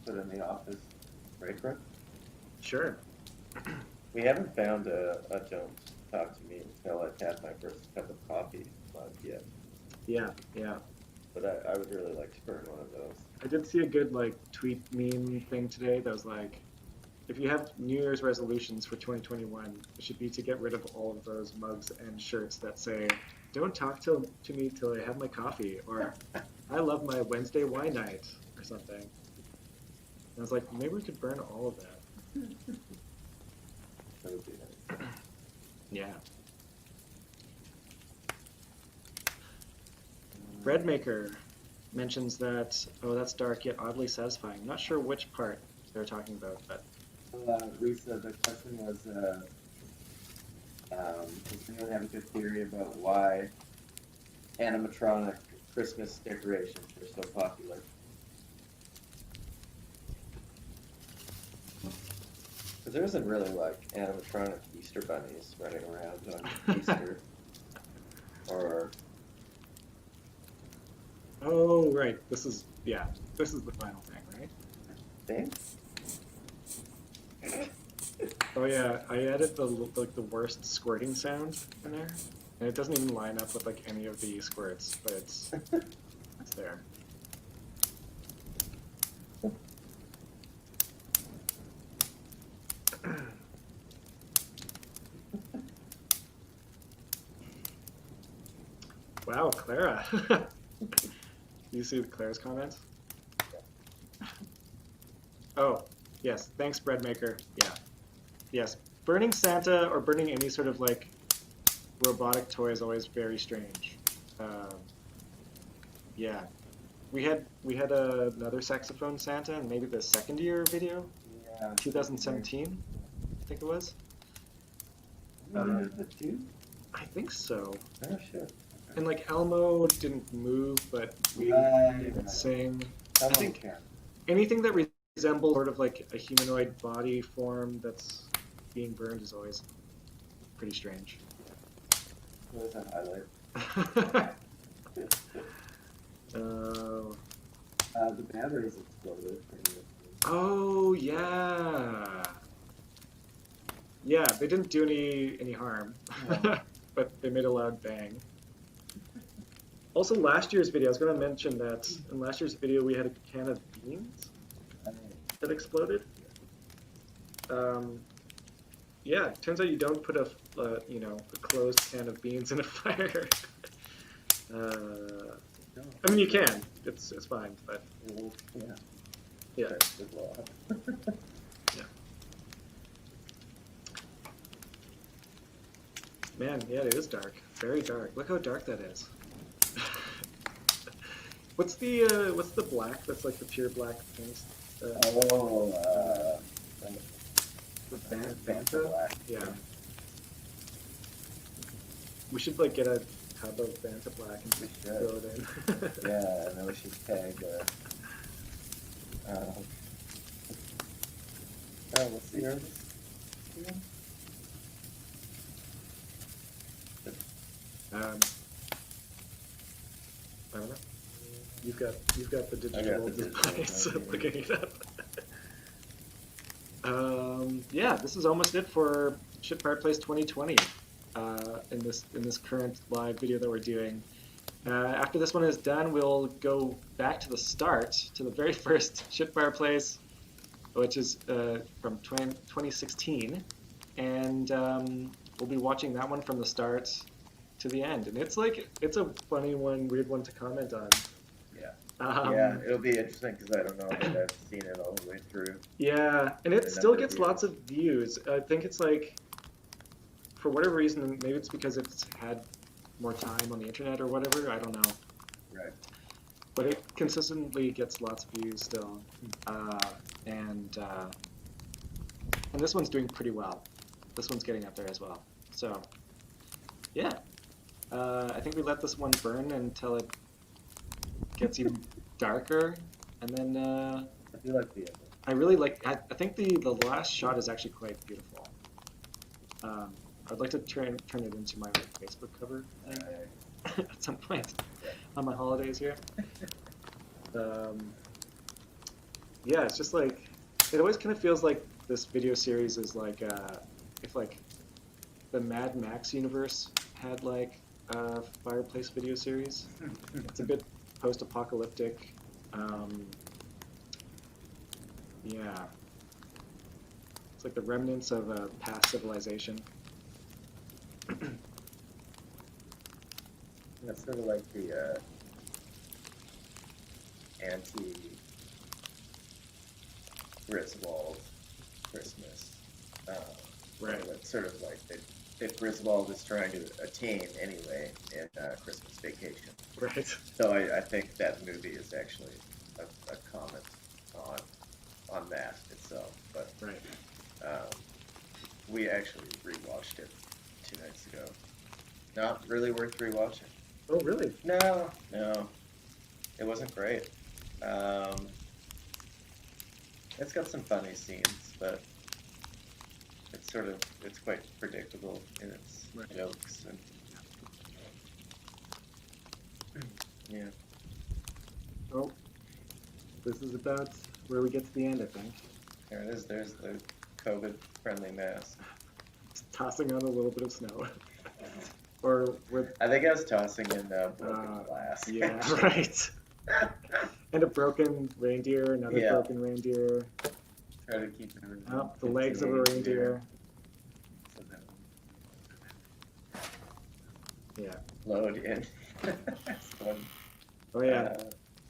put in the office break room. Sure. We haven't found a Don't Talk to Me until I've had my first cup of coffee mug yet. Yeah, yeah. But I would really like to burn one of those. I did see a good like tweet meme thing today that was like, if you have New Year's resolutions for 2021, it should be to get rid of all of those mugs and shirts that say, "Don't talk to me till I have my coffee," or "I love my Wednesday wine night," or something. And I was like, maybe we could burn all of that. That would be nice. Yeah. Breadmaker mentions that, oh, that's dark yet oddly satisfying. Not sure which part they're talking about, but. Lisa, the question was, does anyone have a good theory about why animatronic Christmas decorations are so popular? Because there isn't really like animatronic Easter bunnies running around on Easter, or Oh, right. This is the final thing, right? things. Oh yeah, I added the worst squirting sound in there, and it doesn't even line up with like any of the squirts, but it's there. Wow, Clara. You see Clara's comments? Oh, yes. Thanks, Breadmaker. Yeah. Yes. Burning Santa or burning any sort of like robotic toy is always very strange. Yeah. We had another saxophone Santa in maybe the second year video, Yeah. 2017, I think it was. The two? I think so. Oh shit. And like Elmo didn't move, but we Right, didn't right. sing. I Someone think can. anything that resembles sort of like a humanoid body form that's being burned is always pretty strange. What was a highlight? uh, The batteries exploded. oh yeah, yeah. They didn't do any harm, Yeah. but they made a loud bang. Also, last year's video, I was going to mention that in last year's video we had a can of beans that exploded. Um, yeah, it turns out you don't put a a closed can of beans in a fire. uh, No. I mean, you can. It's fine, but Well, yeah. yeah, That's the law. yeah. Man, yeah, it is dark. Very dark. Look how dark that is. What's the black? That's like the pure black paint. Oh, The Fanta Black. Yeah. We should like get a tub of Fanta Black and We just should. throw it in. Yeah, and then we should tag. What's the artist? again? Um, I don't know. You've got the digital the digital device one here. looking it up. Yeah, this is almost it for Shit Fireplace 2020. In this current live video that we're doing. After this one is done, we'll go back to the start, to the very first Shit Fireplace, which is from 2016, and we'll be watching that one from the start to the end. And it's a funny one, weird one to comment on. Yeah. Yeah, it'll be interesting because I don't know that I've seen it all the way through. Yeah, and it A still number of gets lots of views. I think it's like, for whatever reason, maybe it's because it's had more time on the internet or whatever, I don't know. Right. But it consistently gets lots of views still. And this one's doing pretty well. This one's getting up there as well. So, yeah. I think we let this one burn until it gets even darker. And then I do like the ending. I really like, I think the last shot is actually quite beautiful. I'd like to turn it into my Facebook cover thing at some point on my holidays here. Yeah, it's just like, it always kind of feels like this video series is like, if like the Mad Max universe had like a Fireplace video series. It's a bit post-apocalyptic. Yeah. It's like the remnants of a past civilization. That's sort of like the anti-Griswold Christmas. Right. That's sort of like that Griswold is trying to attain anyway in Christmas Vacation. Right. So I think that movie is actually a comment on that itself. But Right. we actually rewatched it 2 nights ago. Not really worth rewatching. Oh, really? No, it wasn't great. It's got some funny scenes, but it's quite predictable in its jokes and yeah. Oh, this is about where we get to the end, I think. There it is. There's the COVID-friendly mask. Just tossing on a little bit of snow. Or with... I think I was tossing in broken glass. Yeah, right. And a broken reindeer, another broken reindeer. Try to keep it. Oh, the legs of a reindeer. Yeah. Load in. Oh yeah.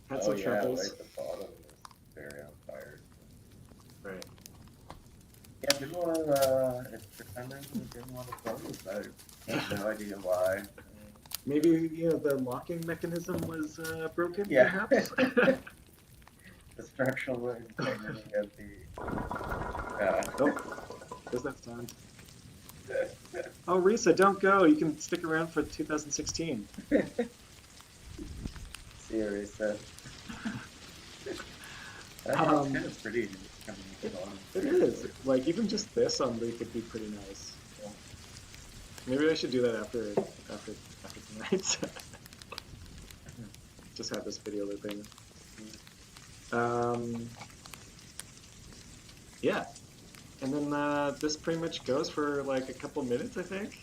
Had some troubles. Right, the bottom is very on fire. Right. Yeah, didn't want to, for some reason, didn't want to close. I have no idea why. Maybe, the locking mechanism was broken, Yeah. perhaps? The structural integrity of the... Oh, there's that sound. Oh, Risa, don't go. You can stick around for 2016. Seriously. That's Um, kind of pretty coming it, along. it is. Like, even just this on Leaf would be pretty nice. Yeah. Maybe I should do that after tonight. Just have this video looping. Um, yeah. And then this pretty much goes for like a couple minutes, I think.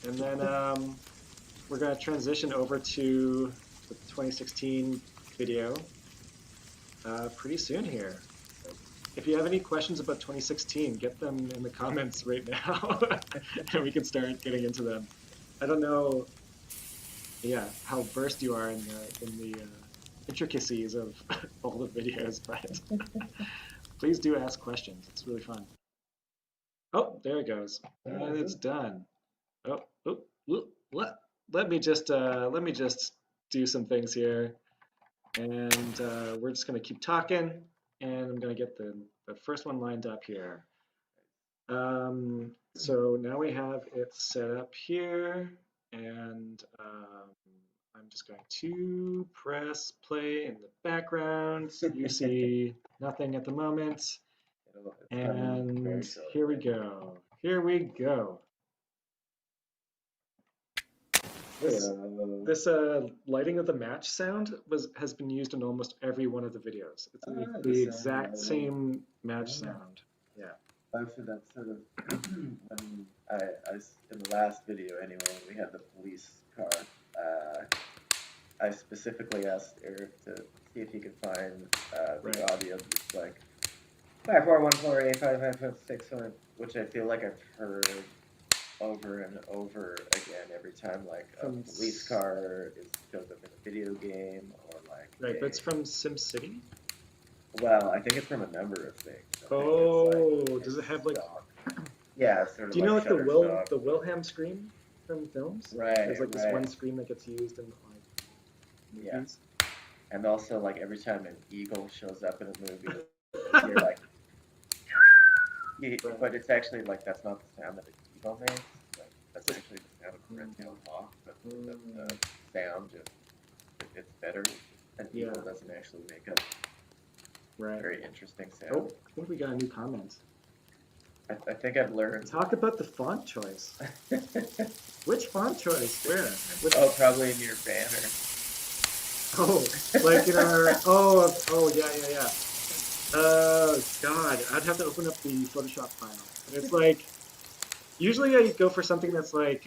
And then we're going to transition over to the 2016 video pretty soon here. If you have any questions about 2016, get them in the comments right now, and we can start getting into them. I don't know, yeah, how versed you are in the intricacies of all the videos, but please do ask questions. It's really fun. Oh, there it goes. And it's done. Oh, oh, let me just do some things here, and we're just gonna keep talking, and I'm gonna get the first one lined up here. So now we have it set up here, and I'm just going to press play in the background. You see nothing at the moment, It's coming very and shortly. here we go. Here we go. This lighting of the match sound has been used in almost every one of the videos. It's The the same exact lighting. same match Yeah. sound. Yeah. Actually, that's sort of when in the last video anyway, when we had the police car. I specifically asked Eric to see if he could find the Right. audio that's like 5414855561, which I feel like I've heard over and over again every time, like a From police car is shows up in a video game, or like Right, but it's from SimCity? well, I think it's from a number of things. I think Oh, it's like does it have like, stock. Yeah, sort of do you know like the Shutterstock. Wilhelm scream from films? Right, There's like this right. one scream that gets used in like Yeah. movies. And also, like, every time an eagle shows up in a movie, you're like, but it's actually like that's not the sound that an eagle makes. Like, that's actually the sound of a red-tailed hawk, but the sound just it's better. An eagle doesn't actually make a Right. very interesting sound. Oh, I think we got a new comment. I think I've learned. Talk about the font choice. Which font choice? Where? Which... Oh, probably in your banner. Oh, like in our yeah. Oh God, I'd have to open up the Photoshop file. And it's like usually I go for something that's like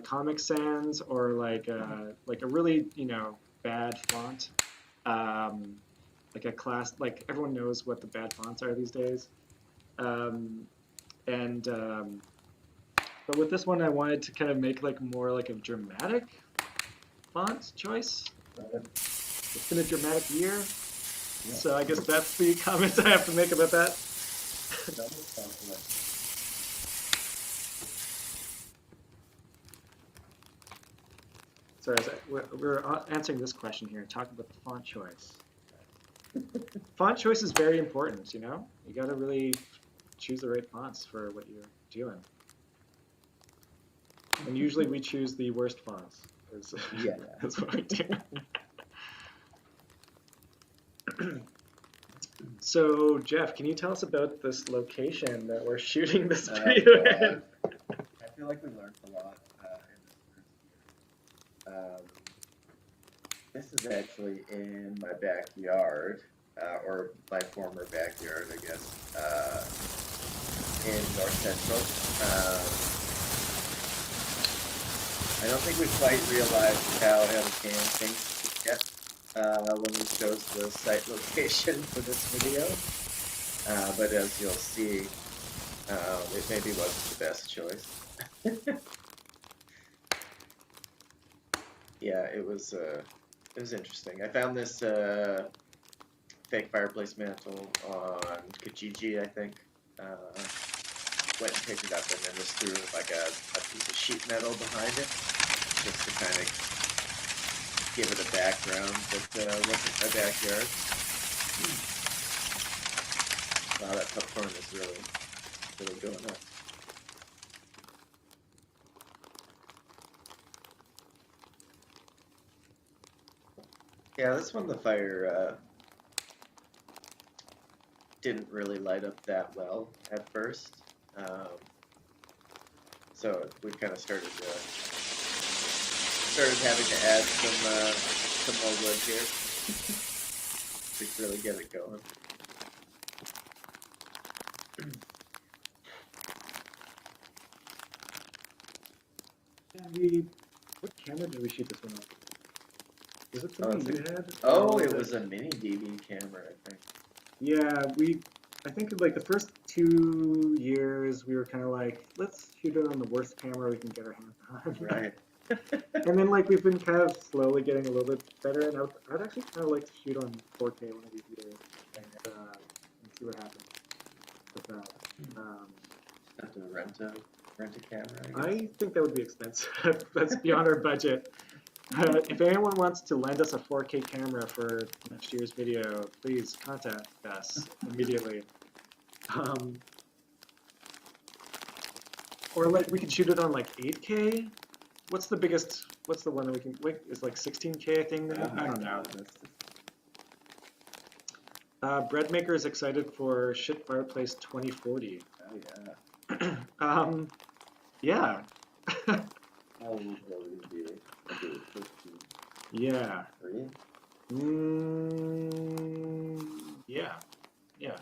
Comic Sans or like a really bad font. Like a class, like everyone knows what the bad fonts are these days. But with this one, I wanted to kind of make like more like a dramatic font choice. It's been a dramatic year, so I guess that's the comments I have to make about that. Sorry, we're answering this question here. Talk about the font choice. Font choice is very important, you know? You got to really choose the right fonts for what you're doing. And usually we choose the worst fonts. Yeah. That's what we do. So, Jeff, can you tell us about this location that we're shooting this video in? I feel like we learned a lot in this first year. This is actually in my backyard, or my former backyard, I guess, in North Central. I don't think we quite realized how out of hand things could get when we chose the site location for this video. But as you'll see, it maybe wasn't the best choice. Yeah, it was interesting. I found this fake fireplace mantle on Kijiji, I think. Went and picked it up and then just threw like a piece of sheet metal behind it, just to kind of give it a background that wasn't my backyard. Wow, that popcorn is really going up. Yeah, this one the fire didn't really light up that well at first. So we kind of started having to add some more wood here to really get it going. What camera did we shoot this one on? Was it the Oh, one it's you had? Oh, Or it was a mini DV camera, I think. Yeah, I think like the first 2 years we were kind of like, let's shoot it on the worst camera we can get our hands on. Right. And then like we've been kind of slowly getting a little bit better, and I'd actually kind of like to shoot on 4K one of these years and see what happens with that. Have to rent a camera, I guess. I think that would be expensive. That's beyond our budget. If anyone wants to lend us a 4K camera for next year's video, please contact us immediately. Or like we could shoot it on like 8K. What's the one that we can? Wait, is like 16K a thing now? I don't know. Breadmaker is excited for Shit Fireplace 2040. Oh yeah. Yeah. How old will we be? Maybe 15, Yeah. 3? Yeah. Yeah.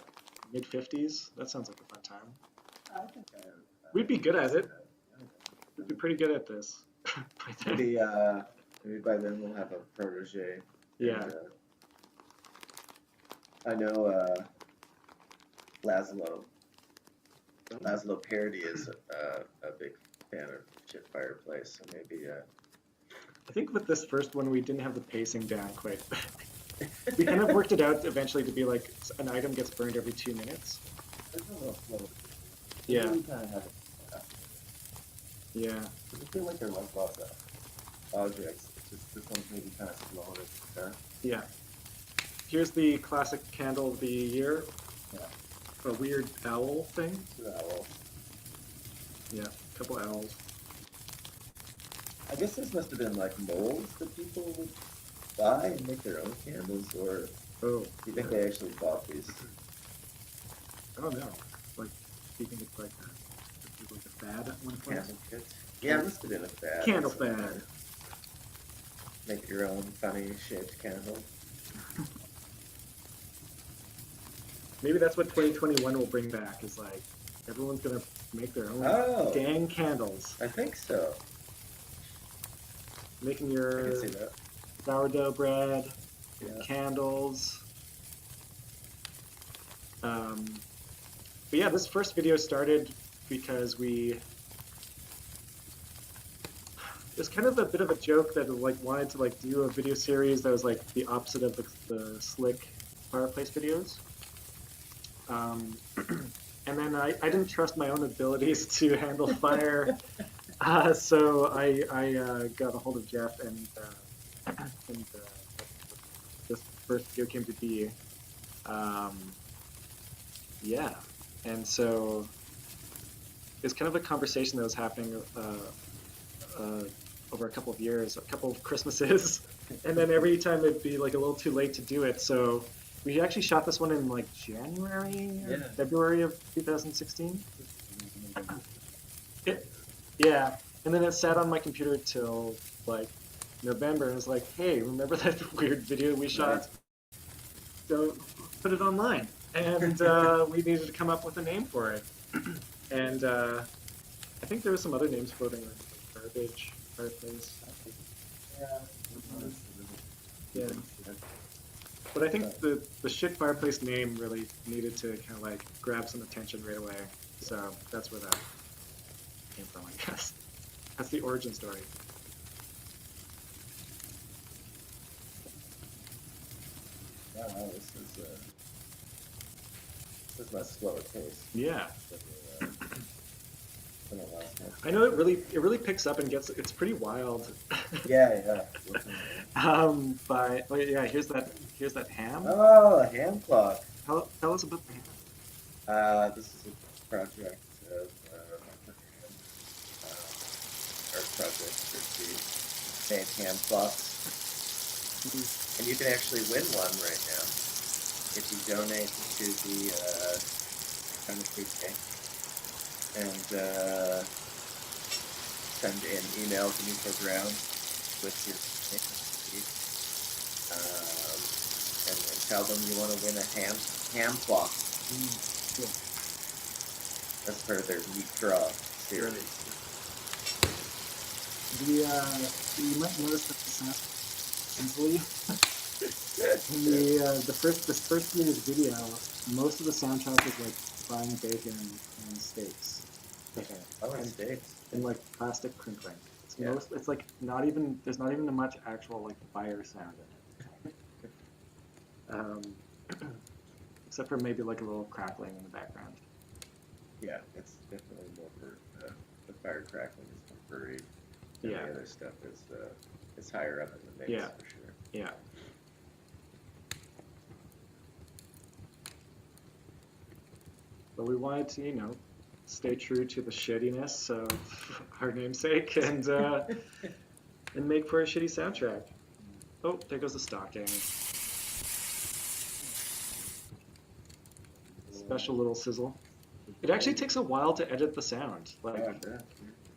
Mid-50s. That sounds like a fun time. I think We'd be good at it. We'd be pretty good at this. Maybe by then we'll have a protege. Yeah. And, I know Laszlo Parody is a big fan of Shit Fireplace, so maybe I think with this first one, we didn't have the pacing down quite. We kind of worked it out eventually to be like an item gets burned every 2 minutes. There's a little flow. Yeah. We kind of have it. Yeah. I feel like there was lots of objects. It's just this one's maybe kind of slow to start. Yeah. Here's the classic candle of the year. Yeah. A weird owl thing. Two owls. Yeah, a couple owls. I guess this must have been like molds that people would buy and make their own candles, or Oh. do you think they actually bought these? I don't know. Like, do you think it's like a fad at one point? candle kits. Yeah, it must have been a fad. Candle fad. Make your own funny shaped candle. Maybe that's what 2021 will bring back. Is like everyone's gonna make their own Oh, dang candles. I think so. Making I your can see that. sourdough bread, your Yeah. candles. But yeah, this first video started because it was kind of a bit of a joke that like wanted to like do a video series that was like the opposite of the slick fireplace videos. And then I didn't trust my own abilities to handle fire, so I got a hold of Jeff and this first video came to be. Yeah, and so it's kind of a conversation that was happening over a couple of years, a couple of Christmases, and then every time it'd be like a little too late to do it. So we actually shot this one in like January or Yeah. February of 2016. Yeah, and then it sat on my computer till like November, and it was like, hey, remember that weird video we shot? So put it online, and we needed to come up with a name for it. And I think there were some other names floating around, like Garbage Fireplace. Yeah. But I think the Shit Fireplace name really needed to kind of like grab some attention right away. So that's where that came from, I guess. That's the origin story. Wow, this is much slower pace Yeah. than the last one. I know it really picks up and it's pretty wild. Yeah. But yeah, here's that ham. Oh, a hand clock. Tell us about the ham. This is a project of our project for the made hand clocks. And you can actually win one right now if you donate to the kind of free day and send an email to Neutral Ground with your name, and tell them you want to win a ham block. Cool. That's part of their meat draw series. You might notice that the sound easily. In this first year's video, most of the soundtrack is like frying bacon and steaks. Oh, and steaks. And like plastic crinkling. Yeah. It's like not even there's not even much actual like fire sound in it. Except for maybe like a little crackling in the background. Yeah, it's definitely more for the fire crackling is more buried. And Yeah. the other stuff is higher up in the mix Yeah. for sure. Yeah. But we wanted to, stay true to the shittiness of our namesake and make for a shitty soundtrack. Oh, there goes the stocking. Special little sizzle. It actually takes a while to edit the sound. Like,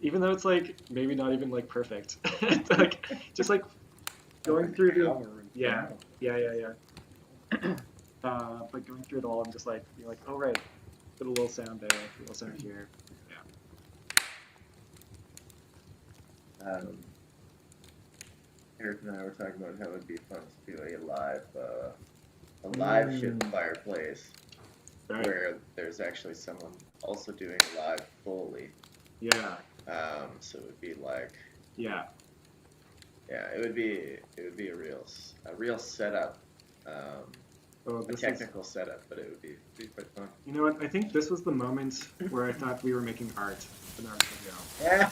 even though it's like maybe not even like perfect. Like just like going through the yeah. But going through it all and just like you're like, oh right, put a little sound there, a little sound here. Eric and I were talking about how it would be fun to do a live Shit Fireplace, Right. where there's actually someone also doing live fully. Yeah. So it would be like, Yeah. yeah, it would be a real setup, a technical setup, but it would be quite fun. You know what? I think this was the moment where I thought we were making art in our video. Yeah.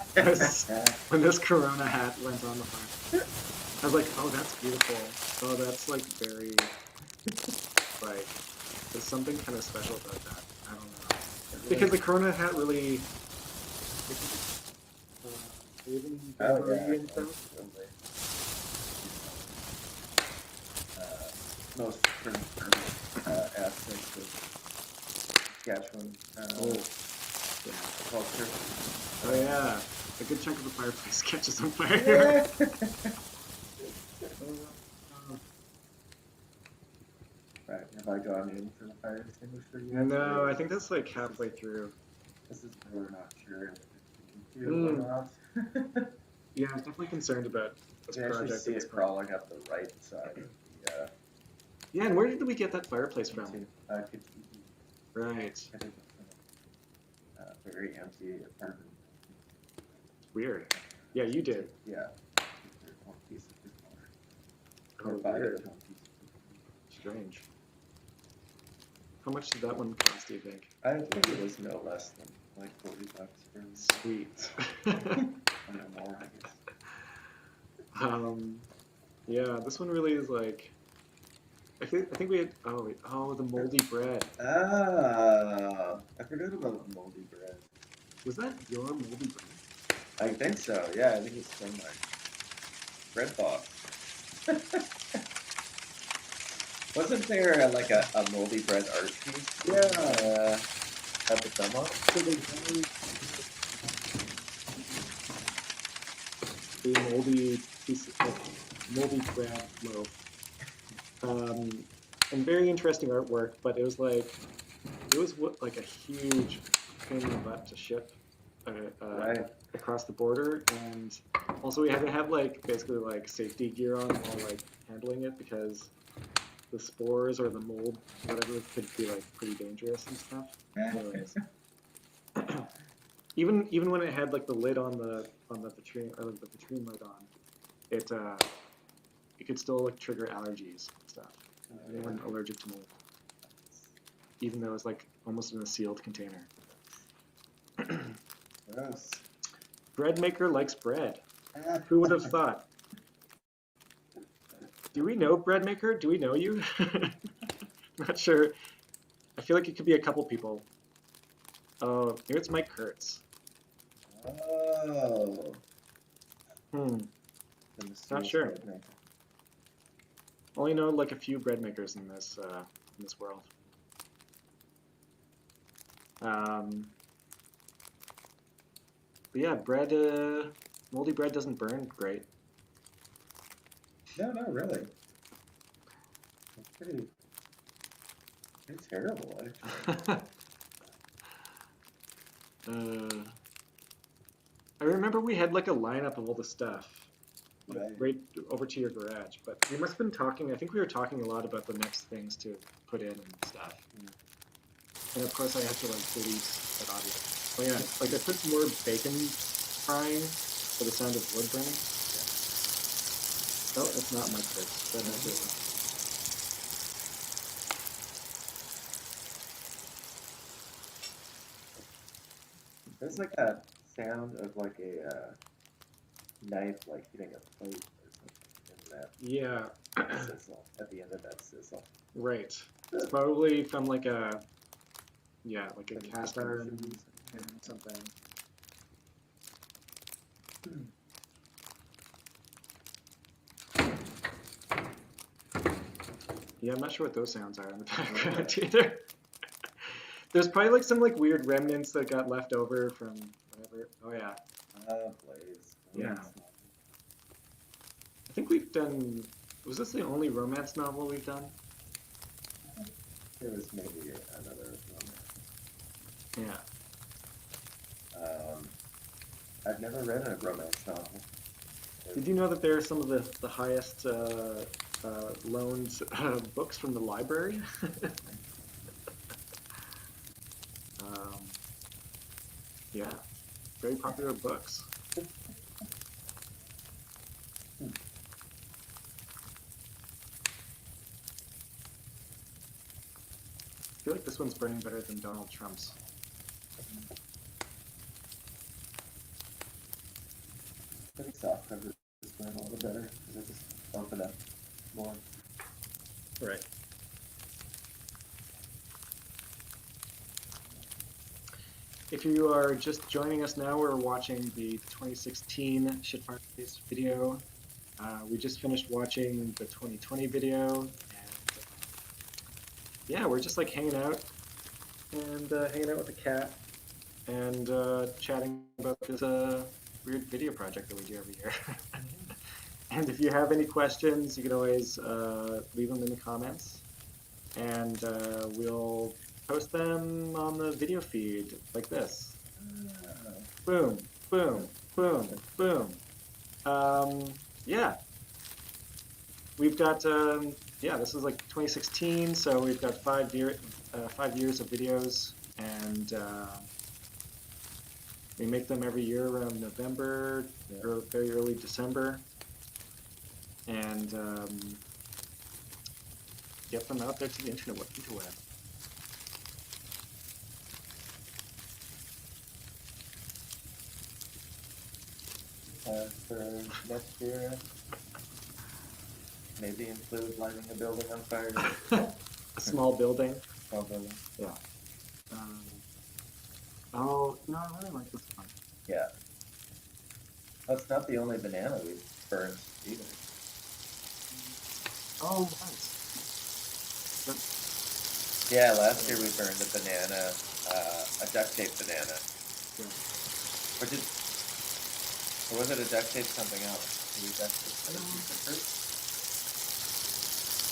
When this Corona hat went on the front. I was like, oh, that's beautiful. Oh, that's like very, like, there's something kind of special about that. I don't know. Because the Corona hat really, even and stuff. Most aspects of Saskatchewan culture. Oh yeah, a good chunk of the fireplace catches on fire. Right, have I gone in for the fire extinguisher yet? No, I think that's like halfway through. This is where we're not sure if it's or not. Yeah, I'm definitely concerned about this You actually project. see it crawling up the right side of the Yeah, and where did we get that fireplace from? Kitchen. Right. I think it's very empty apartment. Weird. Yeah, you did. Yeah. One piece of Oh, weird. Strange. How much did that one cost, do you think? I think it was no less than like $40 for Sweet. more, I guess. Yeah, this one really is like. I think we had. Oh, wait, the moldy bread. Ah, I forgot about moldy bread. Was that your moldy bread? I think so. Yeah, I think it's from my bread box. Wasn't there like a moldy bread art piece? Yeah. At the demo? So the moldy piece of moldy bread loaf. And very interesting artwork, but it was like a huge pain in the butt to ship Right. across the border, and also we had to have like basically like safety gear on while like handling it because the spores or the mold, whatever, could be like pretty dangerous and stuff. Anyways. Even when it had like the lid on the vitrine or like the vitrine lid on, it could still like trigger allergies and stuff. Anyone allergic to mold, even though it's like almost in a sealed container. Gross. Bread maker likes bread. Who would have thought? Do we know bread maker? Do we know you? Not sure. I feel like it could be a couple people. Oh, here it's Mike Kurtz. Oh. Not sure. Only know like a few bread makers in this world. But yeah, bread, moldy bread doesn't burn great. No, not really. It's pretty terrible, actually. I remember we had like a lineup of all the stuff, like, Right. right over to your garage. But we must have been talking. I think we were talking a lot about the next things to put in and stuff. And of course, I had to like delete that audio. Oh yeah, like I put some more bacon frying for the sound of wood burning. Oh, it's not my fix. But that's it. There's like that sound of like a knife like hitting a plate or something in Yeah, that sizzle, at the end of that sizzle. right. It's probably from like a like a Like cast cooking iron shoes. and something. Yeah, I'm not sure what those sounds are in the background either. There's probably like some like weird remnants that got left over from whatever. Oh yeah, Blaze. Yeah. I think we've done. Was this the only romance novel we've done? There was maybe another one. Yeah. I've never read a romance novel. Did you know that there are some of the highest loaned books from the library? um, yeah, very popular books. I feel like this one's burning better than Donald Trump's. I think soft cover is going a little better because I just open up more. Right. If you are just joining us now, we're watching the 2016 Shit Fireplace video. We just finished watching the 2020 video, and yeah, we're just like hanging out and hanging out with the cat and chatting about this weird video project that we do every year. And if you have any questions, you can always leave them in the comments, and we'll post them on the video feed like this. Boom, boom, boom, boom. Yeah. We've got, yeah, this is like 2016, so we've got 5 years of videos, and we make them every year around November or very early December, and get them out there to the interweb. For next year, maybe include lighting a building on fire. A small building. Small building. Yeah. Oh, no, I really like this one. Yeah. Oh, it's not the only banana we've burned either. Oh, nice. Yeah, last year we burned a banana, a duct tape banana. Yeah. Or was it a duct tape something else? Did we duct tape a piece of fruit?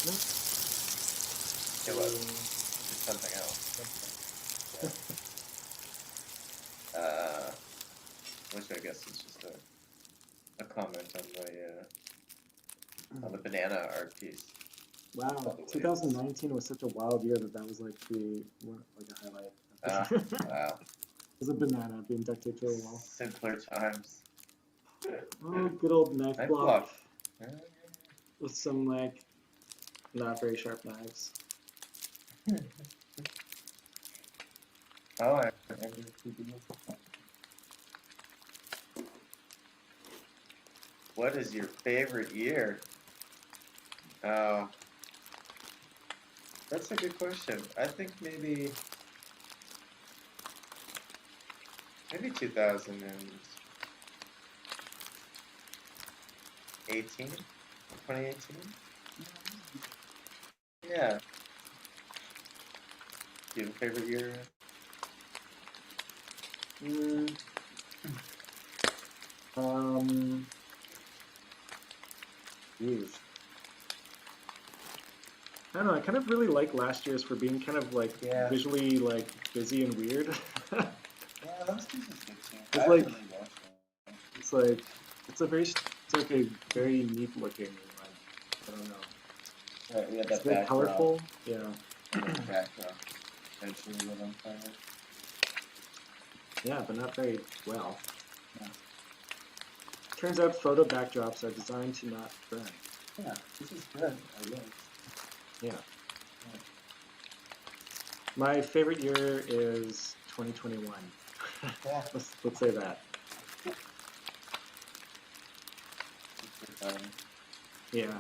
No. It was. It's something else. Yeah. Which I guess is just a comment on the banana art piece. Wow, By the way. 2019 was such a wild year that was like a highlight. Wow. There's a banana being duct taped to a wall. Simpler times. Oh, good old knife Knife block block. with some like not very sharp knives. Oh, I What is your favorite year? Oh, that's a good question. I think maybe 2018? 2018? Yeah. Do you have a favorite year? Mm, um, geez. I don't know. I kind of really like last year's for being kind of like Yeah. visually like busy and weird. Yeah, last year's was good too. It's I like really watched that. it's like it's like a very neat looking one. I don't know. Right, we had It's that very backdrop, colorful. Yeah, and then the backdrop eventually lit on fire. yeah, but not very well. Yeah. Turns out photo backdrops are designed to not burn. Yeah, this is good. I like. Yeah. Yeah. My favorite year is 2021. Yeah. Let's say that. Super fun. Yeah.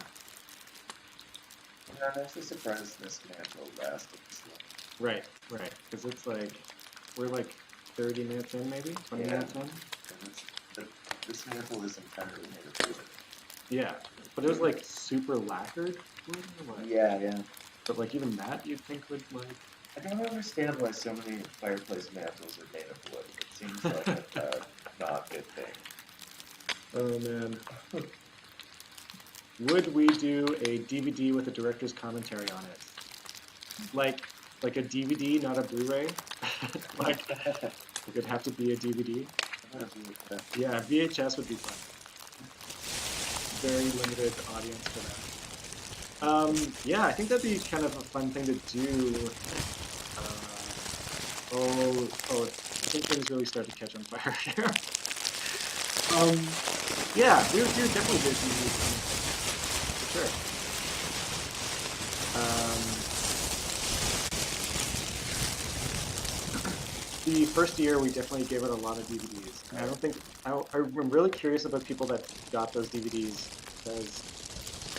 Yeah, I'm actually surprised this mantle lasted this long. Right. Right. Because it's like we're like 30 minutes in, maybe 20 Yeah. minutes in. And this mantle is entirely made of wood. Yeah. But it was like super lacquered wood or what? Yeah, yeah. But like even that you'd think would like. I don't understand why so many fireplace mantles are made of wood. It seems like a not good thing. Oh man. Would we do a DVD with a director's commentary on it? Like a DVD, not a Blu-ray? Like it would have to be a DVD? Yeah, VHS would be fun. Very limited audience for that. Yeah, I think that'd be kind of a fun thing to do. I think things really start to catch on fire here. Yeah, we would definitely do a DVD for sure. The first year, we definitely gave it a lot of DVDs. And I don't think I'm really curious about people that got those DVDs because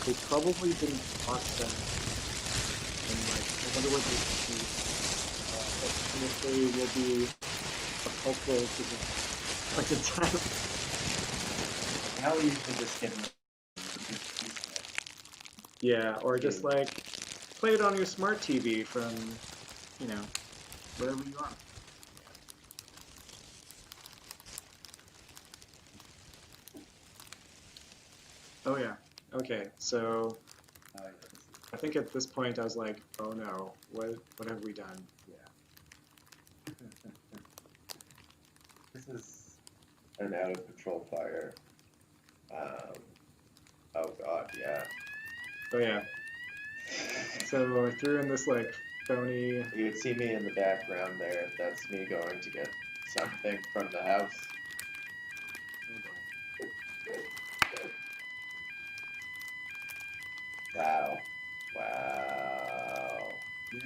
they probably didn't watch them. And like, I wonder what if they will be a cultural like in time. Now we usually just get Yeah, or just like play it on your smart TV from, wherever you are. Oh yeah. Okay. So I think at this point I was like, oh no, what have we done? Yeah. This is an out of control fire. Oh god, yeah. Oh yeah. So I threw in this like phony. You would see me in the background there. That's me going to get something from the house. Wow. Wow. Yeah.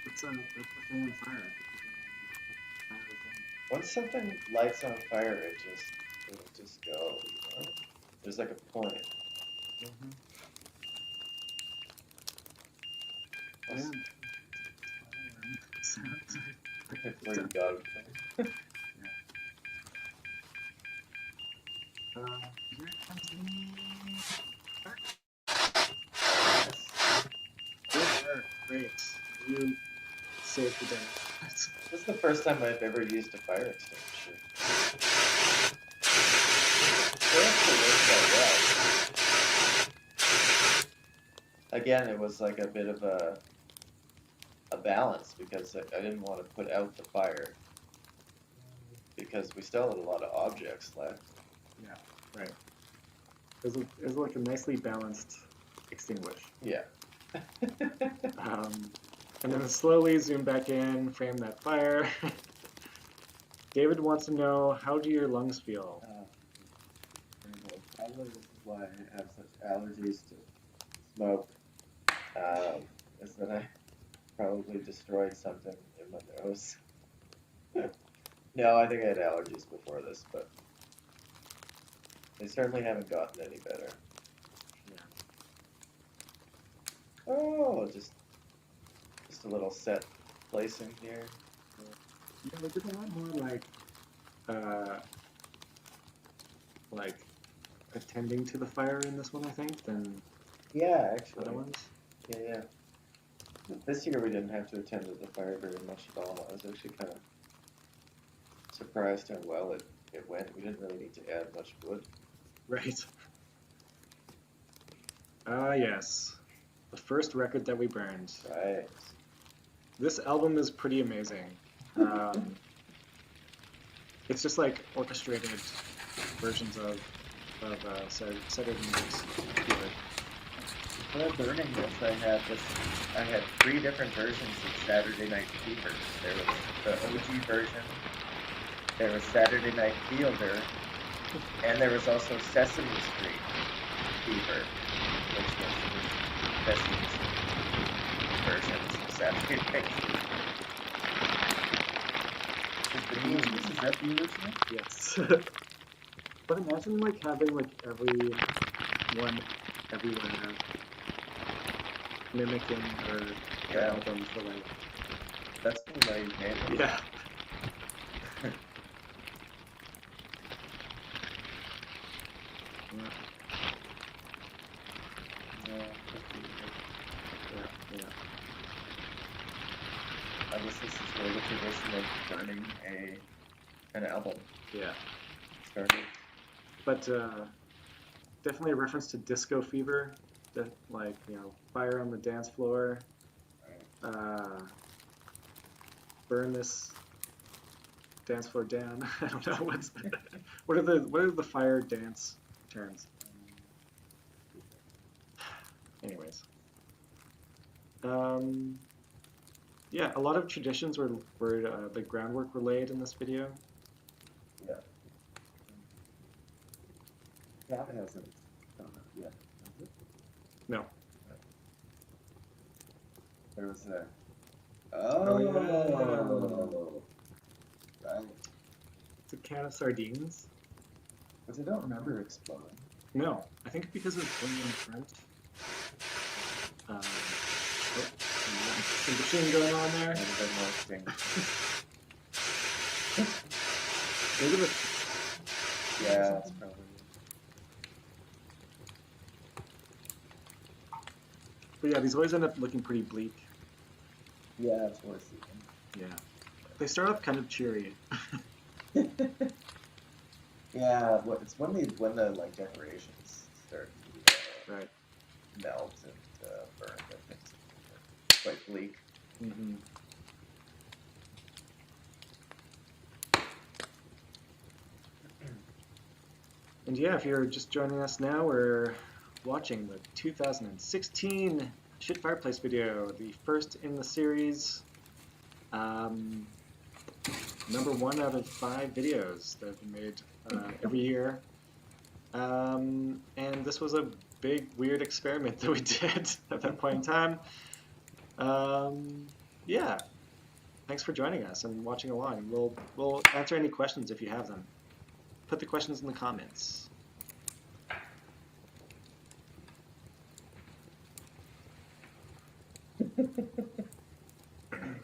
That's the thing on fire. Once something lights on fire, it'll just go, you know? There's like a point. Mm-hmm. Plus- Yeah. Where you go. Here comes Great. You saved the day. This is the first time I've ever used a fire extinguisher. It actually works quite well. Again, it was like a bit of a balance because I didn't want to put out the fire because we still had a lot of objects left. Yeah, right. It was like a nicely balanced extinguish. Yeah. And then slowly zoom back in, frame that fire. David wants to know, how do your lungs feel? Probably this is why I have such allergies to smoke. Is that I probably destroyed something in my nose. No, I think I had allergies before this, but they certainly haven't gotten any better. Yeah. Oh, just a little set placing here. Yeah, we did a lot more like attending to the fire in this one, I think, than Yeah, actually. other ones. Yeah. This year we didn't have to attend to the fire very much at all. I was actually kind of surprised how well it went. We didn't really need to add much wood. Right. Ah, yes. The first record that we burned. Right. This album is pretty amazing. It's just like orchestrated versions of Saturday Night's Fever. For burning this, I had 3 different versions of Saturday Night Fever. There was the OG version, there was Saturday Night Fielder, and there was also Sesame Street Fever, which was the Sesame Street versions of Saturday Night Fever. Is that the original? Yes. But imagine like having like everyone everywhere mimicking her Yeah. album for like That's the way you made it. yeah. Yeah, Yeah, yeah, yeah. I guess this is where the tradition of burning an album Yeah. started. But definitely a reference to Disco Fever, like, you know, fire on the dance floor, burn this dance floor down. I don't know what are the fire dance terms. Anyways, yeah, a lot of traditions were the groundwork were laid in this video. Yeah. That hasn't done it yet, has it? No. There was a. Oh, yeah. Right. It's a can of sardines. But I don't remember exploding. No, I think because it's only in front. Some machine going on there. And then more thing. Maybe the Yeah, that's probably. But yeah, these always end up looking pretty bleak. Yeah, that's worth it. Yeah. They start off kind of cheery. Yeah, it's when the like decorations start to Right. melt and burn that things are quite bleak. Mm-hmm. And yeah, if you're just joining us now, we're watching the 2016 Shit Fireplace video, the first in the series. Number 1 out of 5 videos that have been made every year. And this was a big, weird experiment that we did at that point in time. Yeah, thanks for joining us and watching along. We'll answer any questions if you have them. Put the questions in the comments.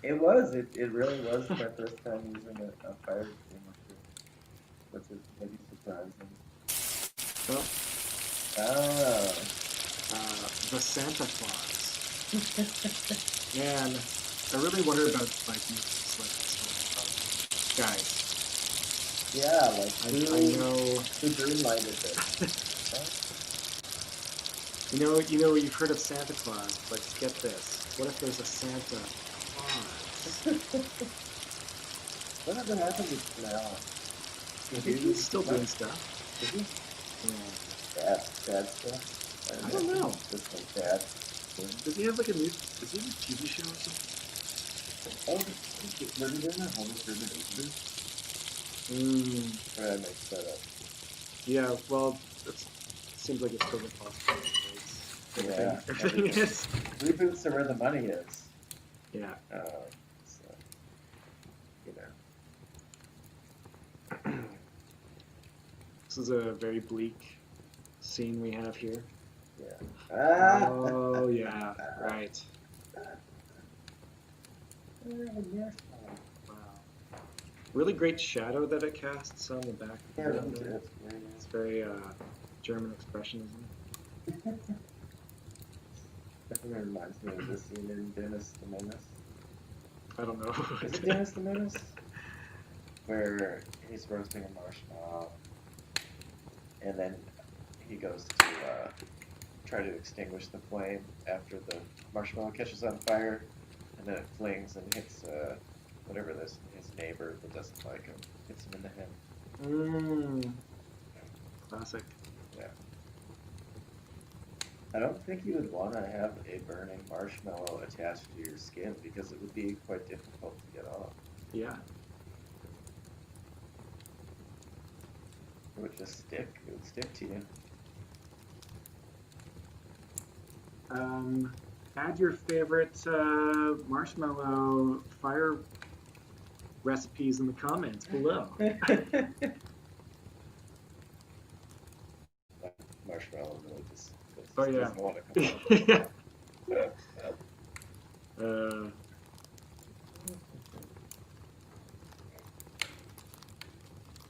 It really was my first time using a fire extinguisher, which is maybe surprising. Well, the Santa Claus. Man, I really wonder about like guys. Yeah, like I know. Who greenlighted this? You know, you've heard of Santa Claus, but get this. What if there's a Santa Claus? Whatever happened to now? I think he's still doing stuff. Is he? Yeah. Bad stuff? I don't know. Just like bad. Does he have like does he have a TV show or something? Oh, were they doing that Home Improvement 80s? Or did I make that up? Yeah, well, it seems like it's totally possible. Yeah, Everything is. Reboots are where the money is. Yeah. So, you know. This is a very bleak scene we have here. Yeah. Oh, yeah, right. Wow. Really great shadow that it casts on the back. Yeah, of really it. good. It's very German expressionism. It reminds me of the scene in Dennis the Menace. I don't know. Is it Dennis the Menace? Where he's roasting a marshmallow, and then he goes to try to extinguish the flame after the marshmallow catches on fire, and then it flings and hits whatever this his neighbor that doesn't like him, hits him in the head. Classic. Yeah. I don't think you would want to have a burning marshmallow attached to your skin because it would be quite difficult to get off. Yeah. It would just stick. It would stick to you. Add your favorite marshmallow fire recipes in the comments below. Marshmallow really just Oh, yeah. doesn't want to come out.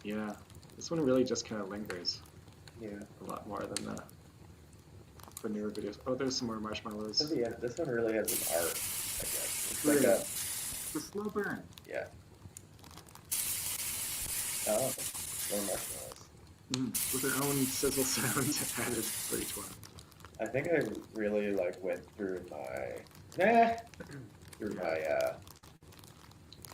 Yeah, this one really just kind of lingers Yeah. a lot more than the newer videos. Oh, there's some more marshmallows. So yeah, this one really has an art, I guess. It's like Really? a, It's a slow burn. yeah. Oh, more marshmallows. With their own sizzle sound added for each one. I think I really went through my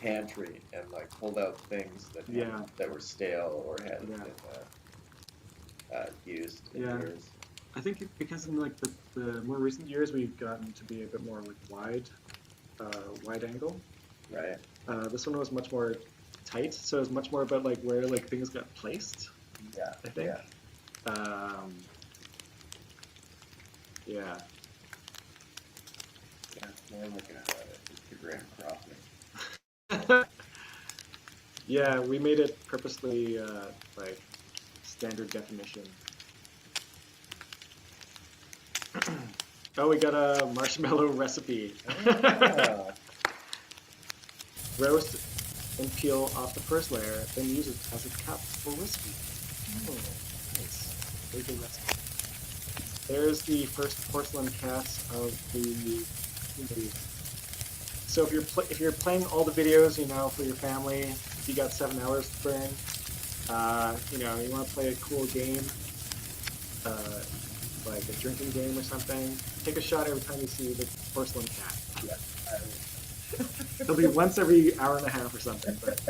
pantry and pulled out things that Yeah. that were stale or hadn't Yeah. been used in Yeah. years. I think because in the more recent years we've gotten to be a bit more wide angle. Right. This one was much more tight, so it was much more about where things got placed. Yeah. I think. Yeah. Yeah. Yeah. More like a Instagram cropping. Yeah, we made it purposely standard definition. Oh, we got a marshmallow recipe. Ah, Roast and peel off the first layer, then use it as a cup for whiskey. Oh, nice. Very good recipe. There's the first porcelain cast of the. So if you're playing all the videos, for your family, if you got 7 hours to burn, you want to play a cool game, like a drinking game or something, take a shot every time you see the porcelain cat. yeah. It'll be once every hour and a half or something, but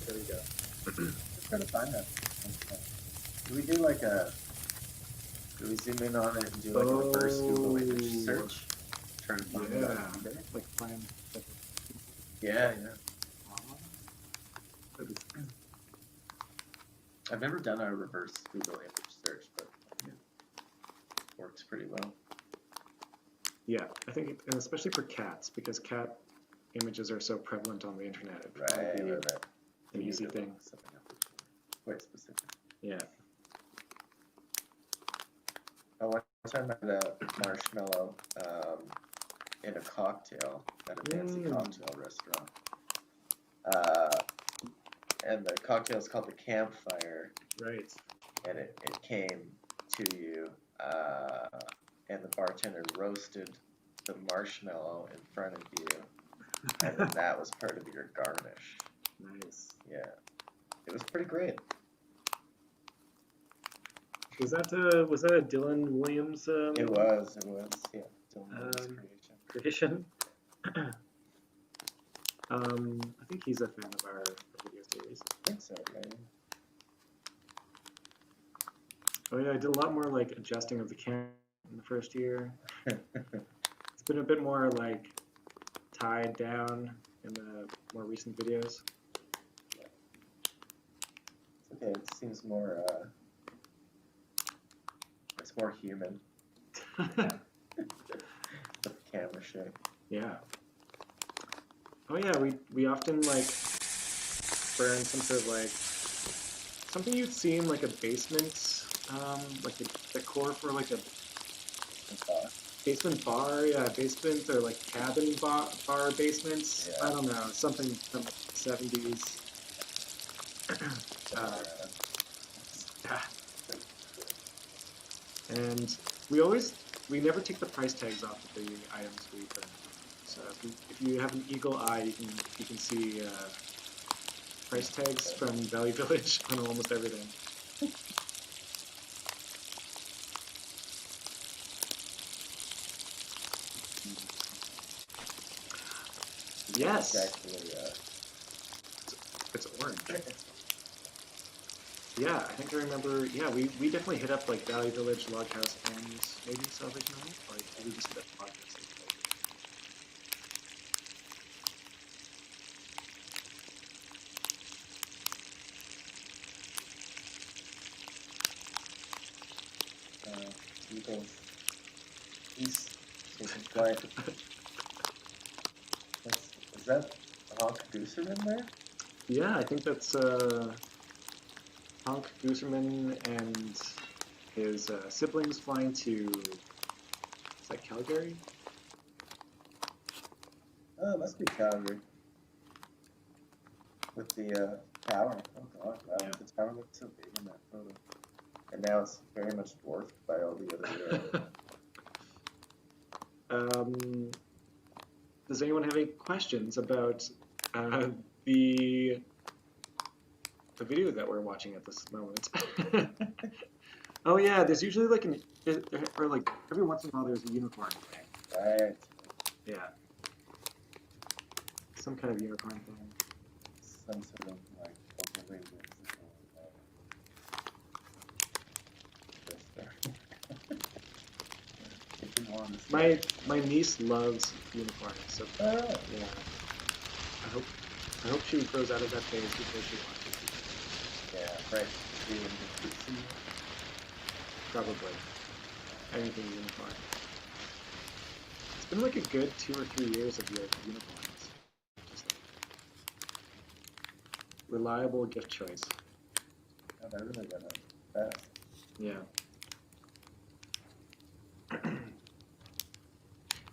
there you go. Just trying to find that. Do we do do we zoom in on it and do a reverse Google image search? Trying to find it on Yeah, eBay? find. Yeah. That'd be- I've never done a reverse Google image search, but works pretty well. Yeah, I think, and especially for cats, because cat images are so prevalent on the internet. It'd probably be Right. an easy thing. Something quite specific. Yeah. One time I had a marshmallow in a cocktail at a fancy cocktail restaurant. And the cocktail is called the Campfire, Right. and it came to you, and the bartender roasted the marshmallow in front of you, and then that was part of your garnish. Nice. Yeah. It was pretty great. Was that a Dylan Williams It was, yeah. Dylan's creation? creation. I think he's a fan of our video series. I think so, right? Oh yeah, I did a lot more adjusting of the camera in the first year. It's been a bit more tied down in the more recent videos. It's okay, it seems more, it's more human. The camera shake. Yeah. Oh yeah, we often burn some sort of something you'd see in a basement, the core for a basement bar, yeah, basement or cabin bar basements. Yeah. I don't know, something from the 70s. Yeah. And we always we never take the price tags off of the items we burn. So if you have an eagle eye, you can see price tags from Valley Village on almost everything. Yes, It's actually, it's orange. Yeah, I think I remember. Yeah, we definitely hit up like Valley Village, Log House, and maybe Salvation Army. Like we just hit up Log House. Eagles. He's taking flight. Is that Honk Gooser in there? Yeah, I think that's Honk Gooserman and his siblings flying to. Is that Calgary? Oh, it must be Calgary. With the tower. Oh god, wow, Yeah. the tower looks so big in that photo. And now it's very much dwarfed by all the other. Does anyone have any questions about the video that we're watching at this moment? Oh yeah, there's usually like or like every once in a while there's a unicorn thing. Right. Yeah. Some kind of unicorn thing. Some sort of like overly whimsical. My niece loves unicorns, so Oh. yeah. I hope she grows out of that phase before she watches it. Yeah, right. Probably. Anything unicorn. It's been like a good 2 or 3 years of unicorns. Just like reliable gift choice. Oh, that really went up fast. Yeah.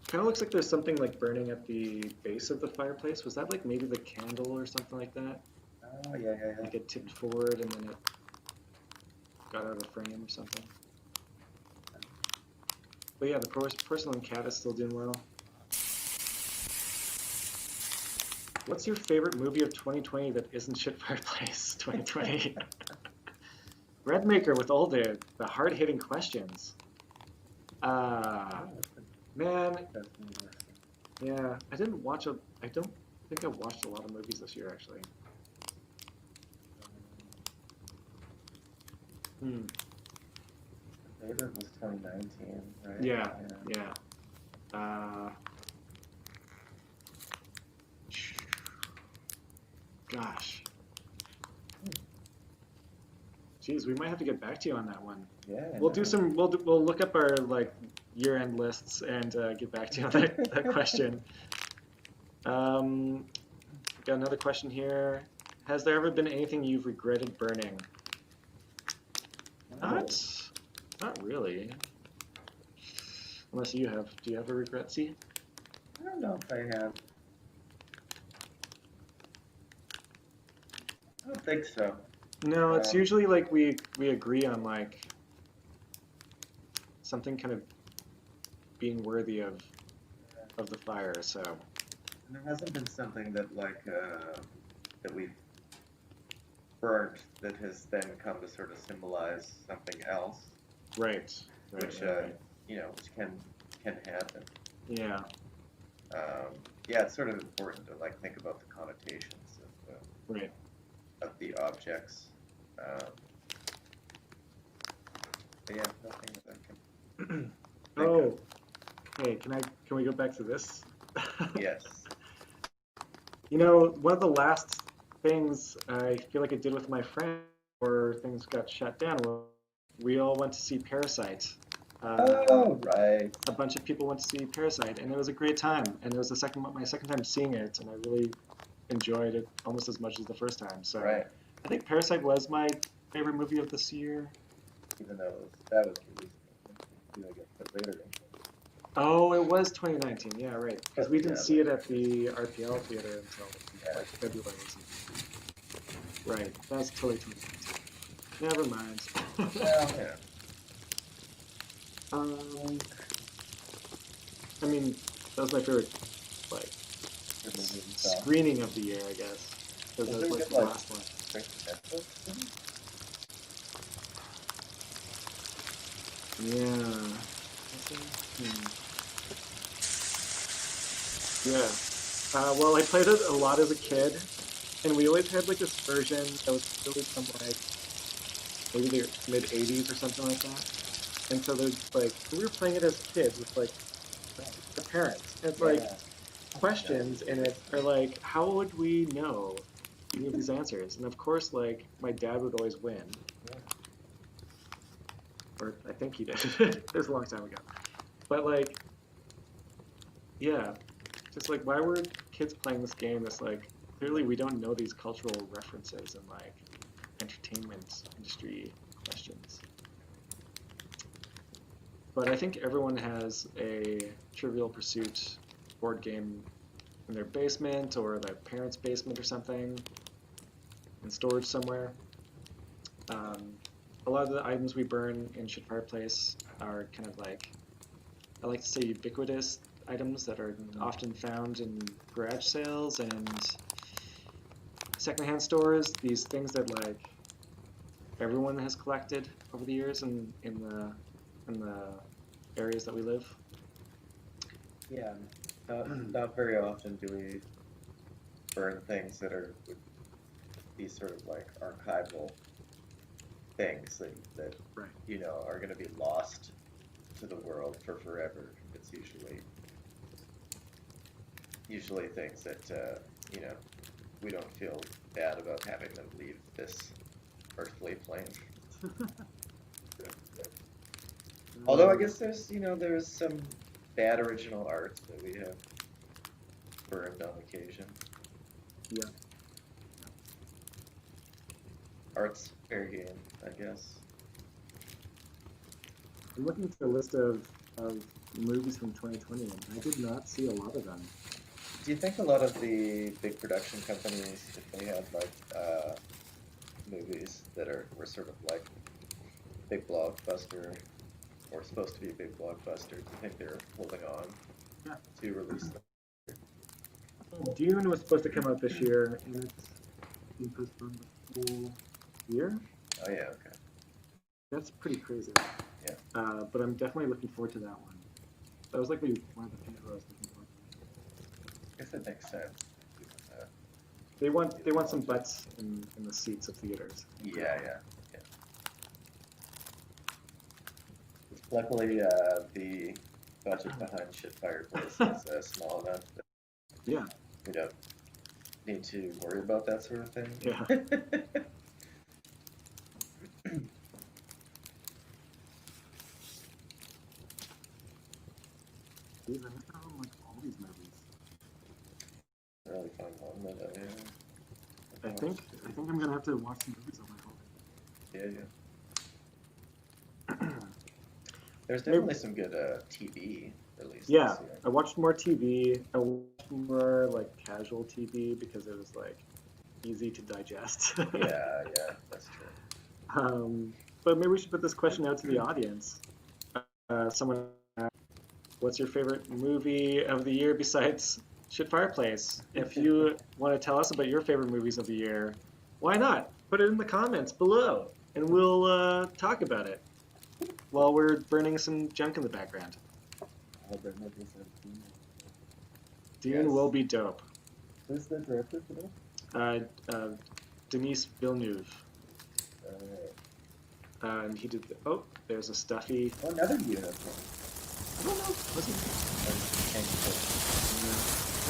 Kind of looks like there's something like burning at the base of the fireplace. Was that like maybe the candle or something like that? Oh, yeah. Like it tipped forward and then it got out of frame or something. But yeah, the porcelain cat is still doing well. What's your favorite movie of 2020 that isn't Shit Fireplace 2020? Redmaker with all the hard-hitting questions. Man, yeah, I don't think I watched a lot of movies this year, actually. The favorite was 2019, right? Yeah. Gosh. Jeez, we might have to get back to you on that one. Yeah. We'll look up our like year-end lists and get back to you on that question. Got another question here. Has there ever been anything you've regretted burning? Not really. Unless you have. Do you have a regret, C? I don't know if I have. I don't think so. No, it's usually like we agree on like something kind of being worthy of the fire. So. And there hasn't been something that like that we've burnt that has then come to sort of symbolize something else. Right. Which you know, which can happen. Yeah. Yeah, it's sort of important to like think about the connotations of the objects. But yeah, nothing that I can. Oh, hey, can we go back to this? Yes. You know, one of the last things I feel like I did with my friend, where things got shut down, was we all went to see Parasite. Oh, right. A bunch of people went to see Parasite, and it was a great time. And it was my second time seeing it, and I really enjoyed it almost as much as the first time. So Right. I think Parasite was my favorite movie of this year. Even though that was released, I guess, later. Oh, it was 2019. Yeah, right. Because we didn't see it at the RPL theater until like February or something. Right. That's totally 2019. Never mind. Well, yeah. I mean, that was my favorite, like, Good movie you saw. screening of the year, I guess. Because Was that was there like good, the like, last one. straight to Netflix movie? Yeah. Hmm. Yeah. Well, I played it a lot as a kid, and we always had like this version that was really from like maybe the mid '80s or something like that. And so there's like we were playing it as kids with like the parents. And it's like Yeah. questions in it are like, how would we know any of these answers? And of course, like my dad would always win, Yeah. or I think he did. It was a long time ago. But like, yeah, just like why were kids playing this game? That's like clearly we don't know these cultural references and like entertainment industry questions. But I think everyone has a Trivial Pursuit board game in their basement or their parents' basement or something in storage somewhere. Um, a lot of the items we burn in Shit Fireplace are kind of like, I like to say ubiquitous items that are often found in garage sales and secondhand stores. These things that like everyone has collected over the years in the areas that we live. Yeah. Not very often do we burn things that would be sort of like archival things that Right. are going to be lost to the world for forever. It's usually things that we don't feel bad about having them leave this earthly plane. Although I guess there's some bad original art that we have burned on occasion. Yeah. Art's fair game, I guess. I'm looking at the list of movies from 2020, and I did not see a lot of them. Do you think a lot of the big production companies, if they had like movies that were sort of like big blockbuster or supposed to be a big blockbuster, do you think they're holding on Yeah. to release them? Dune was supposed to come out this year, and it's been postponed the whole year. Oh yeah, okay. That's pretty crazy. Yeah. But I'm definitely looking forward to that one. That was like one of the things I was looking forward to. I guess it makes sense. They want some butts in the seats of theaters. Yeah. Luckily, the budget behind Shit Fireplace is small enough that Yeah. we don't need to worry about that sort of thing. Yeah. Jeez, I missed out on like all these movies. Really fun one that I think I'm gonna have to watch some movies on my holiday. Yeah. There's definitely some good TV releases Yeah, this year. I watched more TV. I watched more like casual TV because it was like easy to digest. Yeah, that's true. But maybe we should put this question out to the audience. Someone asked, what's your favorite movie of the year besides Shit Fireplace? If you want to tell us about your favorite movies of the year, why not? Put it in the comments below, and we'll talk about it while we're burning some junk in the background. Dune Yes. will be dope. Who's the director for this? Denis Villeneuve. And he did. There's a stuffy. Oh, another unicorn. I don't know. Was he? It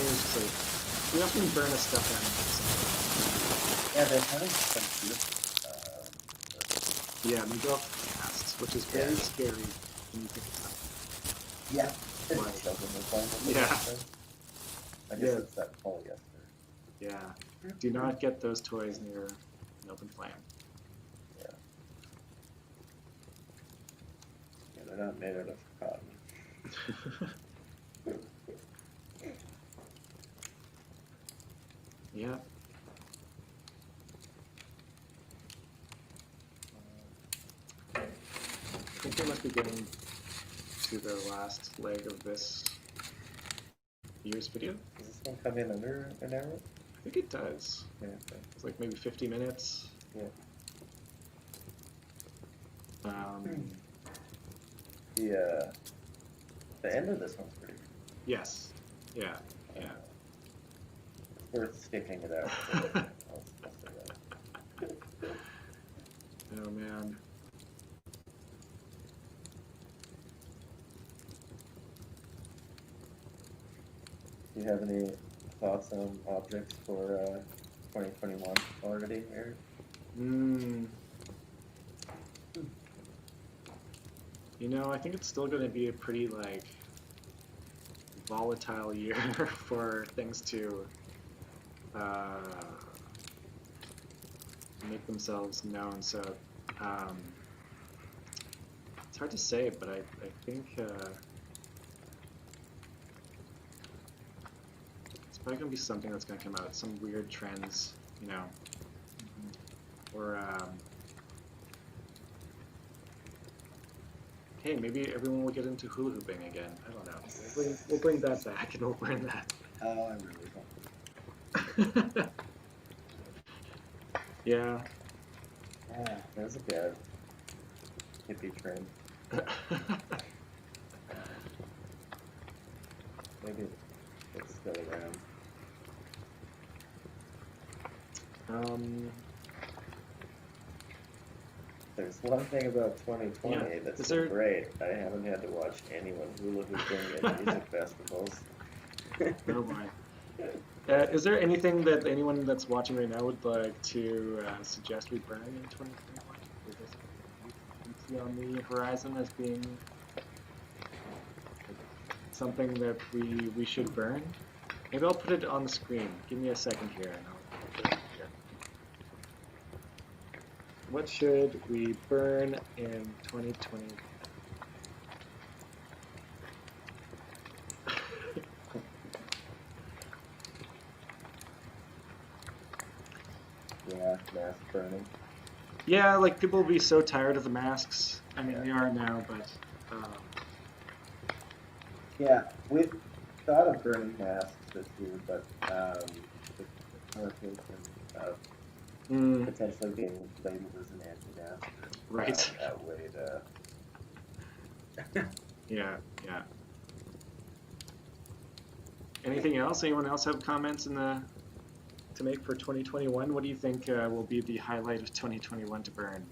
was just like we often burn a stuffed animal. Yeah, they're having some beautiful. Yeah, and they go up fast, which is very scary when you think about it. Yeah. Like, Children were playing with it, Yeah. I guess Yeah. it's that polyester. Yeah. Do not get those toys near an open flame. Yeah. Yeah, they're not made out of cotton. Yeah. I think we must be getting to the last leg of this year's video. Does this one come in under an hour? I think it does. Yeah. Okay. It's like maybe 50 minutes. Yeah. The end of this one's pretty good. Yes. Yeah. Yeah. It's worth sticking it out. I'll say that. Oh man. Do you have any thoughts on objects for 2021 already, Eric? You know, I think it's still going to be a pretty like volatile year for things to make themselves known. So it's hard to say, but I think it's probably going to be something that's going to come out, some weird trends, you know, or hey, maybe everyone will get into hula hooping again. I don't know. We'll bring that back and we'll bring that. Oh, I really don't. Yeah. Ah, that was a bad hippie trend. Maybe it's still around. There's one thing about 2020 Yeah. that's Is been there- great. I haven't had to watch anyone hula hooping at music festivals. Oh my. Is there anything that anyone that's watching right now would like to suggest we burn in 2021? Is this you see on the horizon as being something that we should burn? Maybe I'll put it on the screen. Give me a second here, and I'll put it here. What should we burn in 2020? Yeah, mask burning. Yeah, like people will be so tired of the masks. I mean, Yeah. they are now, but Yeah, we thought of burning masks this year, but the connotation of potentially being labeled as an anti-mask right. outweighed. Yeah, yeah. Anything else? Anyone else have comments to make for 2021? What do you think will be the highlight of 2021 to burn?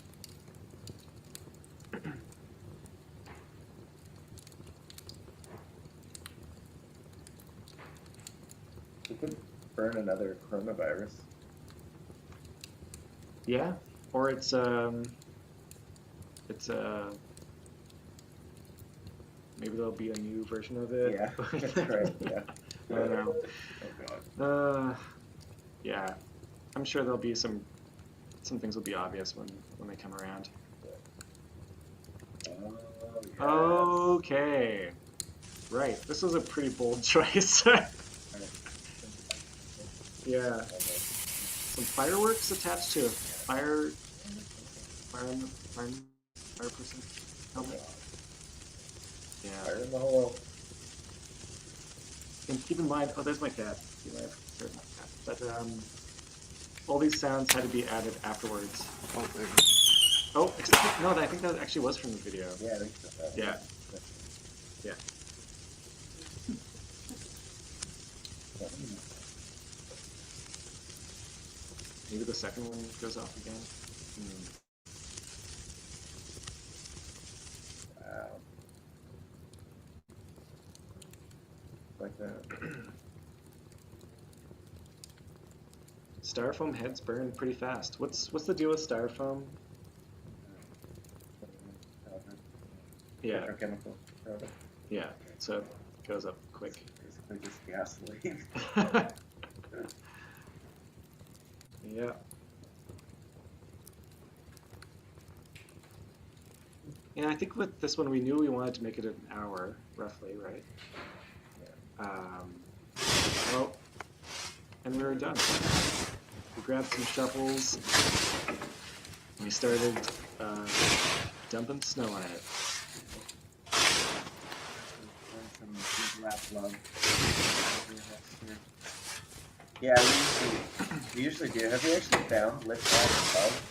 We could burn another coronavirus. Yeah, or it's maybe there'll be a new version of it. Yeah, that's right. Yeah. I don't know. Oh god. Yeah, I'm sure there'll be some things will be obvious when they come around. Oh, yes. Okay, right. This was a pretty bold choice. Yeah, some fireworks attached to a fire person helmet. Yeah. Fire in the hole. And keep in mind, oh, there's my cat. You might have heard my cat. But all these sounds had to be added afterwards. Oh, except, no, I think that actually was from the video. Yeah, I think so. Yeah. Yeah. Maybe the second one goes off again. Wow. Like that. Styrofoam heads burn pretty fast. What's the deal with styrofoam? Yeah, Petrochemical product. yeah. So it goes up quick. Basically just gasoline. Yeah. Yeah, I think with this one we knew we wanted to make it an hour, roughly, right? Oh, and we were done. We grabbed some shovels, and we started dumping snow on it. Some last long. Yeah, we usually do. Have we actually found lift pad above?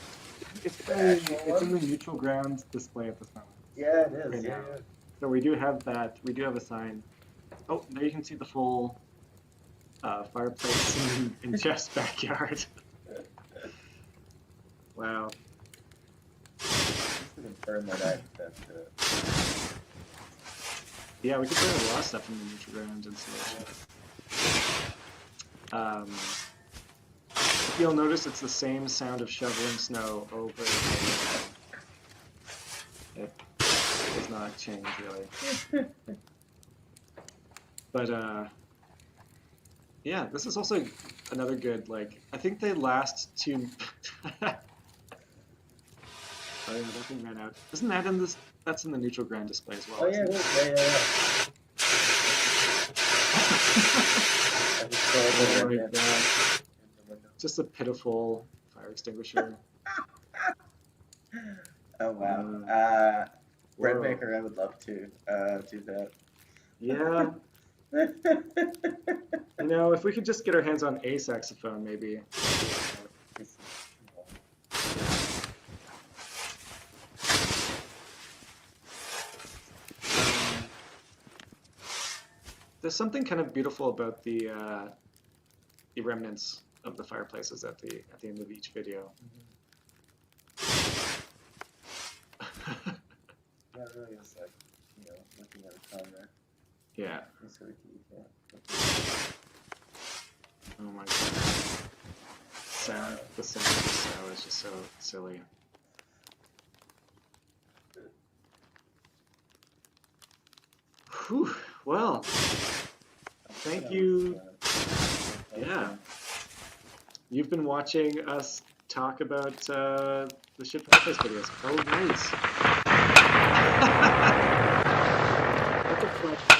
It's in the neutral ground display at this moment. Yeah, it is. Right Yeah, now. yeah. So we do have that. We do have a sign. Oh, there you can see the full fireplace in Jeff's backyard. Wow. Just to confirm that Yeah, we could put a lot of stuff in the neutral ground installation. If you'll notice, it's the same sound of shoveling snow over and over again. It does not change really. But yeah, this is also another good, like, I think they last two. Oh yeah, that thing ran out. Isn't that in this? That's in the neutral ground display as well. Oh yeah, isn't it it? is. I just saw Oh it my in god. the window. Just a pitiful fire extinguisher. Oh wow. Whoa. Breadmaker, I would love to do that. Yeah, you know, if we could just get our hands on a saxophone, maybe. There's something kind of beautiful about the remnants of the fireplaces at the end of each video. Yeah, it really is like, looking at a camera. Yeah. It's really cute, yeah. Oh my god. The sound of the snow is just so silly. Whew. Well, thank you. Yeah. You've been watching us talk about the Shit Fireplace videos. Oh, nice. That's a question.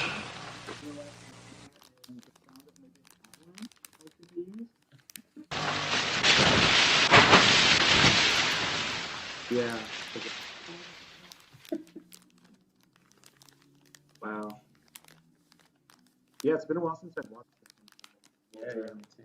Yeah. Wow. Yeah, it's been a while since I've watched it. Yeah, yeah, me too.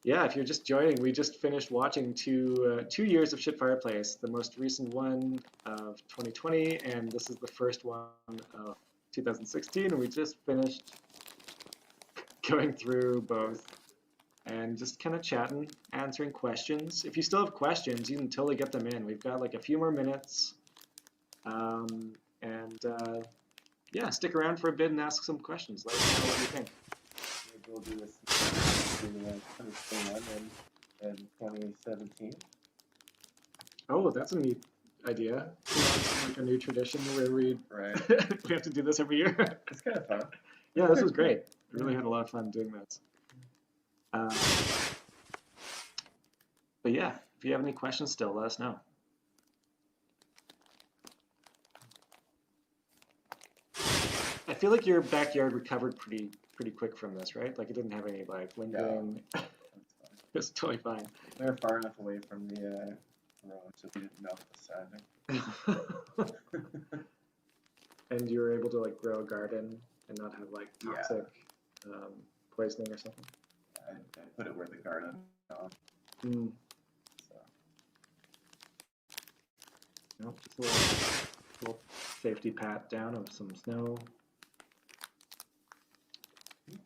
Yeah, if you're just joining, we just finished watching 2 years of Shit Fireplace, the most recent one of 2020, and this is the first one of 2016, and we just finished going through both and just kind of chatting, answering questions. If you still have questions, you can totally get them in. We've got like a few more minutes, yeah, stick around for a bit and ask some questions. Let us know what you think. Maybe we'll do this in 2021 and 2017. Oh, that's a neat idea. Like a new tradition where we Right. we have to do this every year. It's kind of fun. Yeah, this was great. We really had a lot of fun doing this. But yeah, if you have any questions still, let us know. I feel like your backyard recovered pretty quick from this, right? Like it didn't have any like lingering. That's fine. It's totally fine. We were far enough away from the road so we didn't melt the siding. And you were able to like grow a garden and not have like Yeah. toxic poisoning or something. I put it where the garden on. Mm. So. Nope, just a little safety pat down of some snow.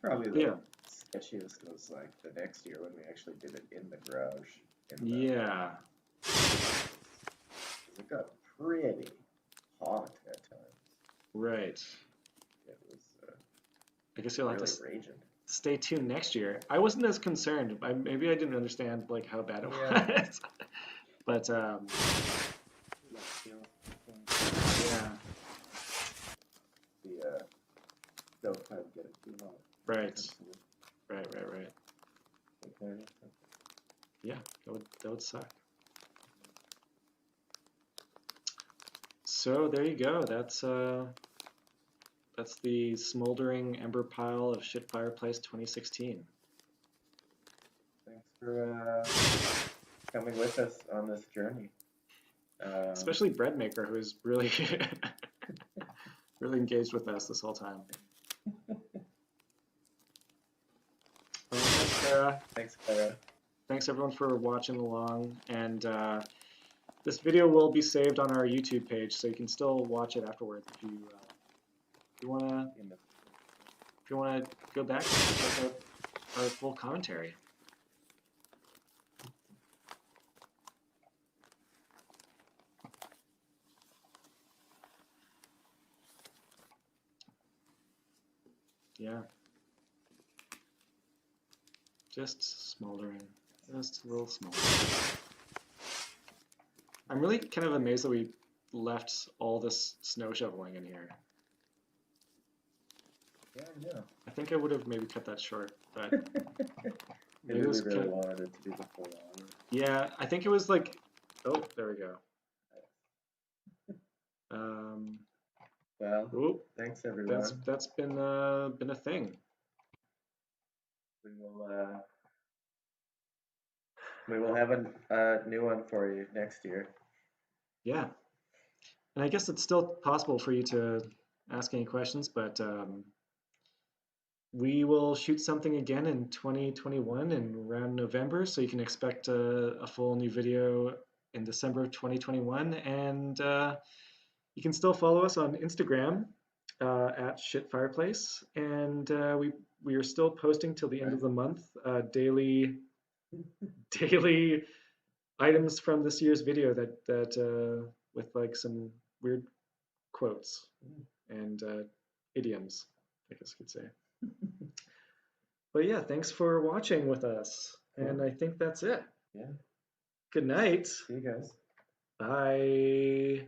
Probably the Yeah. sketchiest was like the next year when we actually did it in the garage. Yeah. It got pretty hot at times. Right. It was I guess you'll have really to raging. stay tuned next year. I wasn't as concerned. Maybe I didn't understand like how bad it Yeah. was. But yeah. The don't try to get it too hot. Right. Right. Okay. Yeah, that would suck. So there you go. That's the smoldering ember pile of Shit Fireplace 2016. Thanks for coming with us on this journey. Especially Bread Maker, who's really really engaged with us this whole time. Well, thanks, Clara. Thanks, Clara. Thanks everyone for watching along, and this video will be saved on our YouTube page, so you can still watch it afterwards if you wanna go back and check out our full commentary. Yeah. Just smoldering. Just a little smoldering. I'm really kind of amazed that we left all this snow shoveling in here. Yeah, I know. I think I would have maybe cut that short, but Maybe it we was really kind of, wanted it to be the full hour. yeah, I think it was like, oh, there we go. Well, Oh, thanks everyone. that's been a thing. We will have a new one for you next year. Yeah, and I guess it's still possible for you to ask any questions, but we will shoot something again in 2021 in around November, so you can expect a full new video in December of 2021, and you can still follow us on Instagram at Shit Fireplace, and we are still posting till the end of the month daily items from this year's video that with like some weird quotes and idioms, I guess you could say. But yeah, thanks for watching with us, and I think that's it. Yeah. Good night. See you guys. Bye.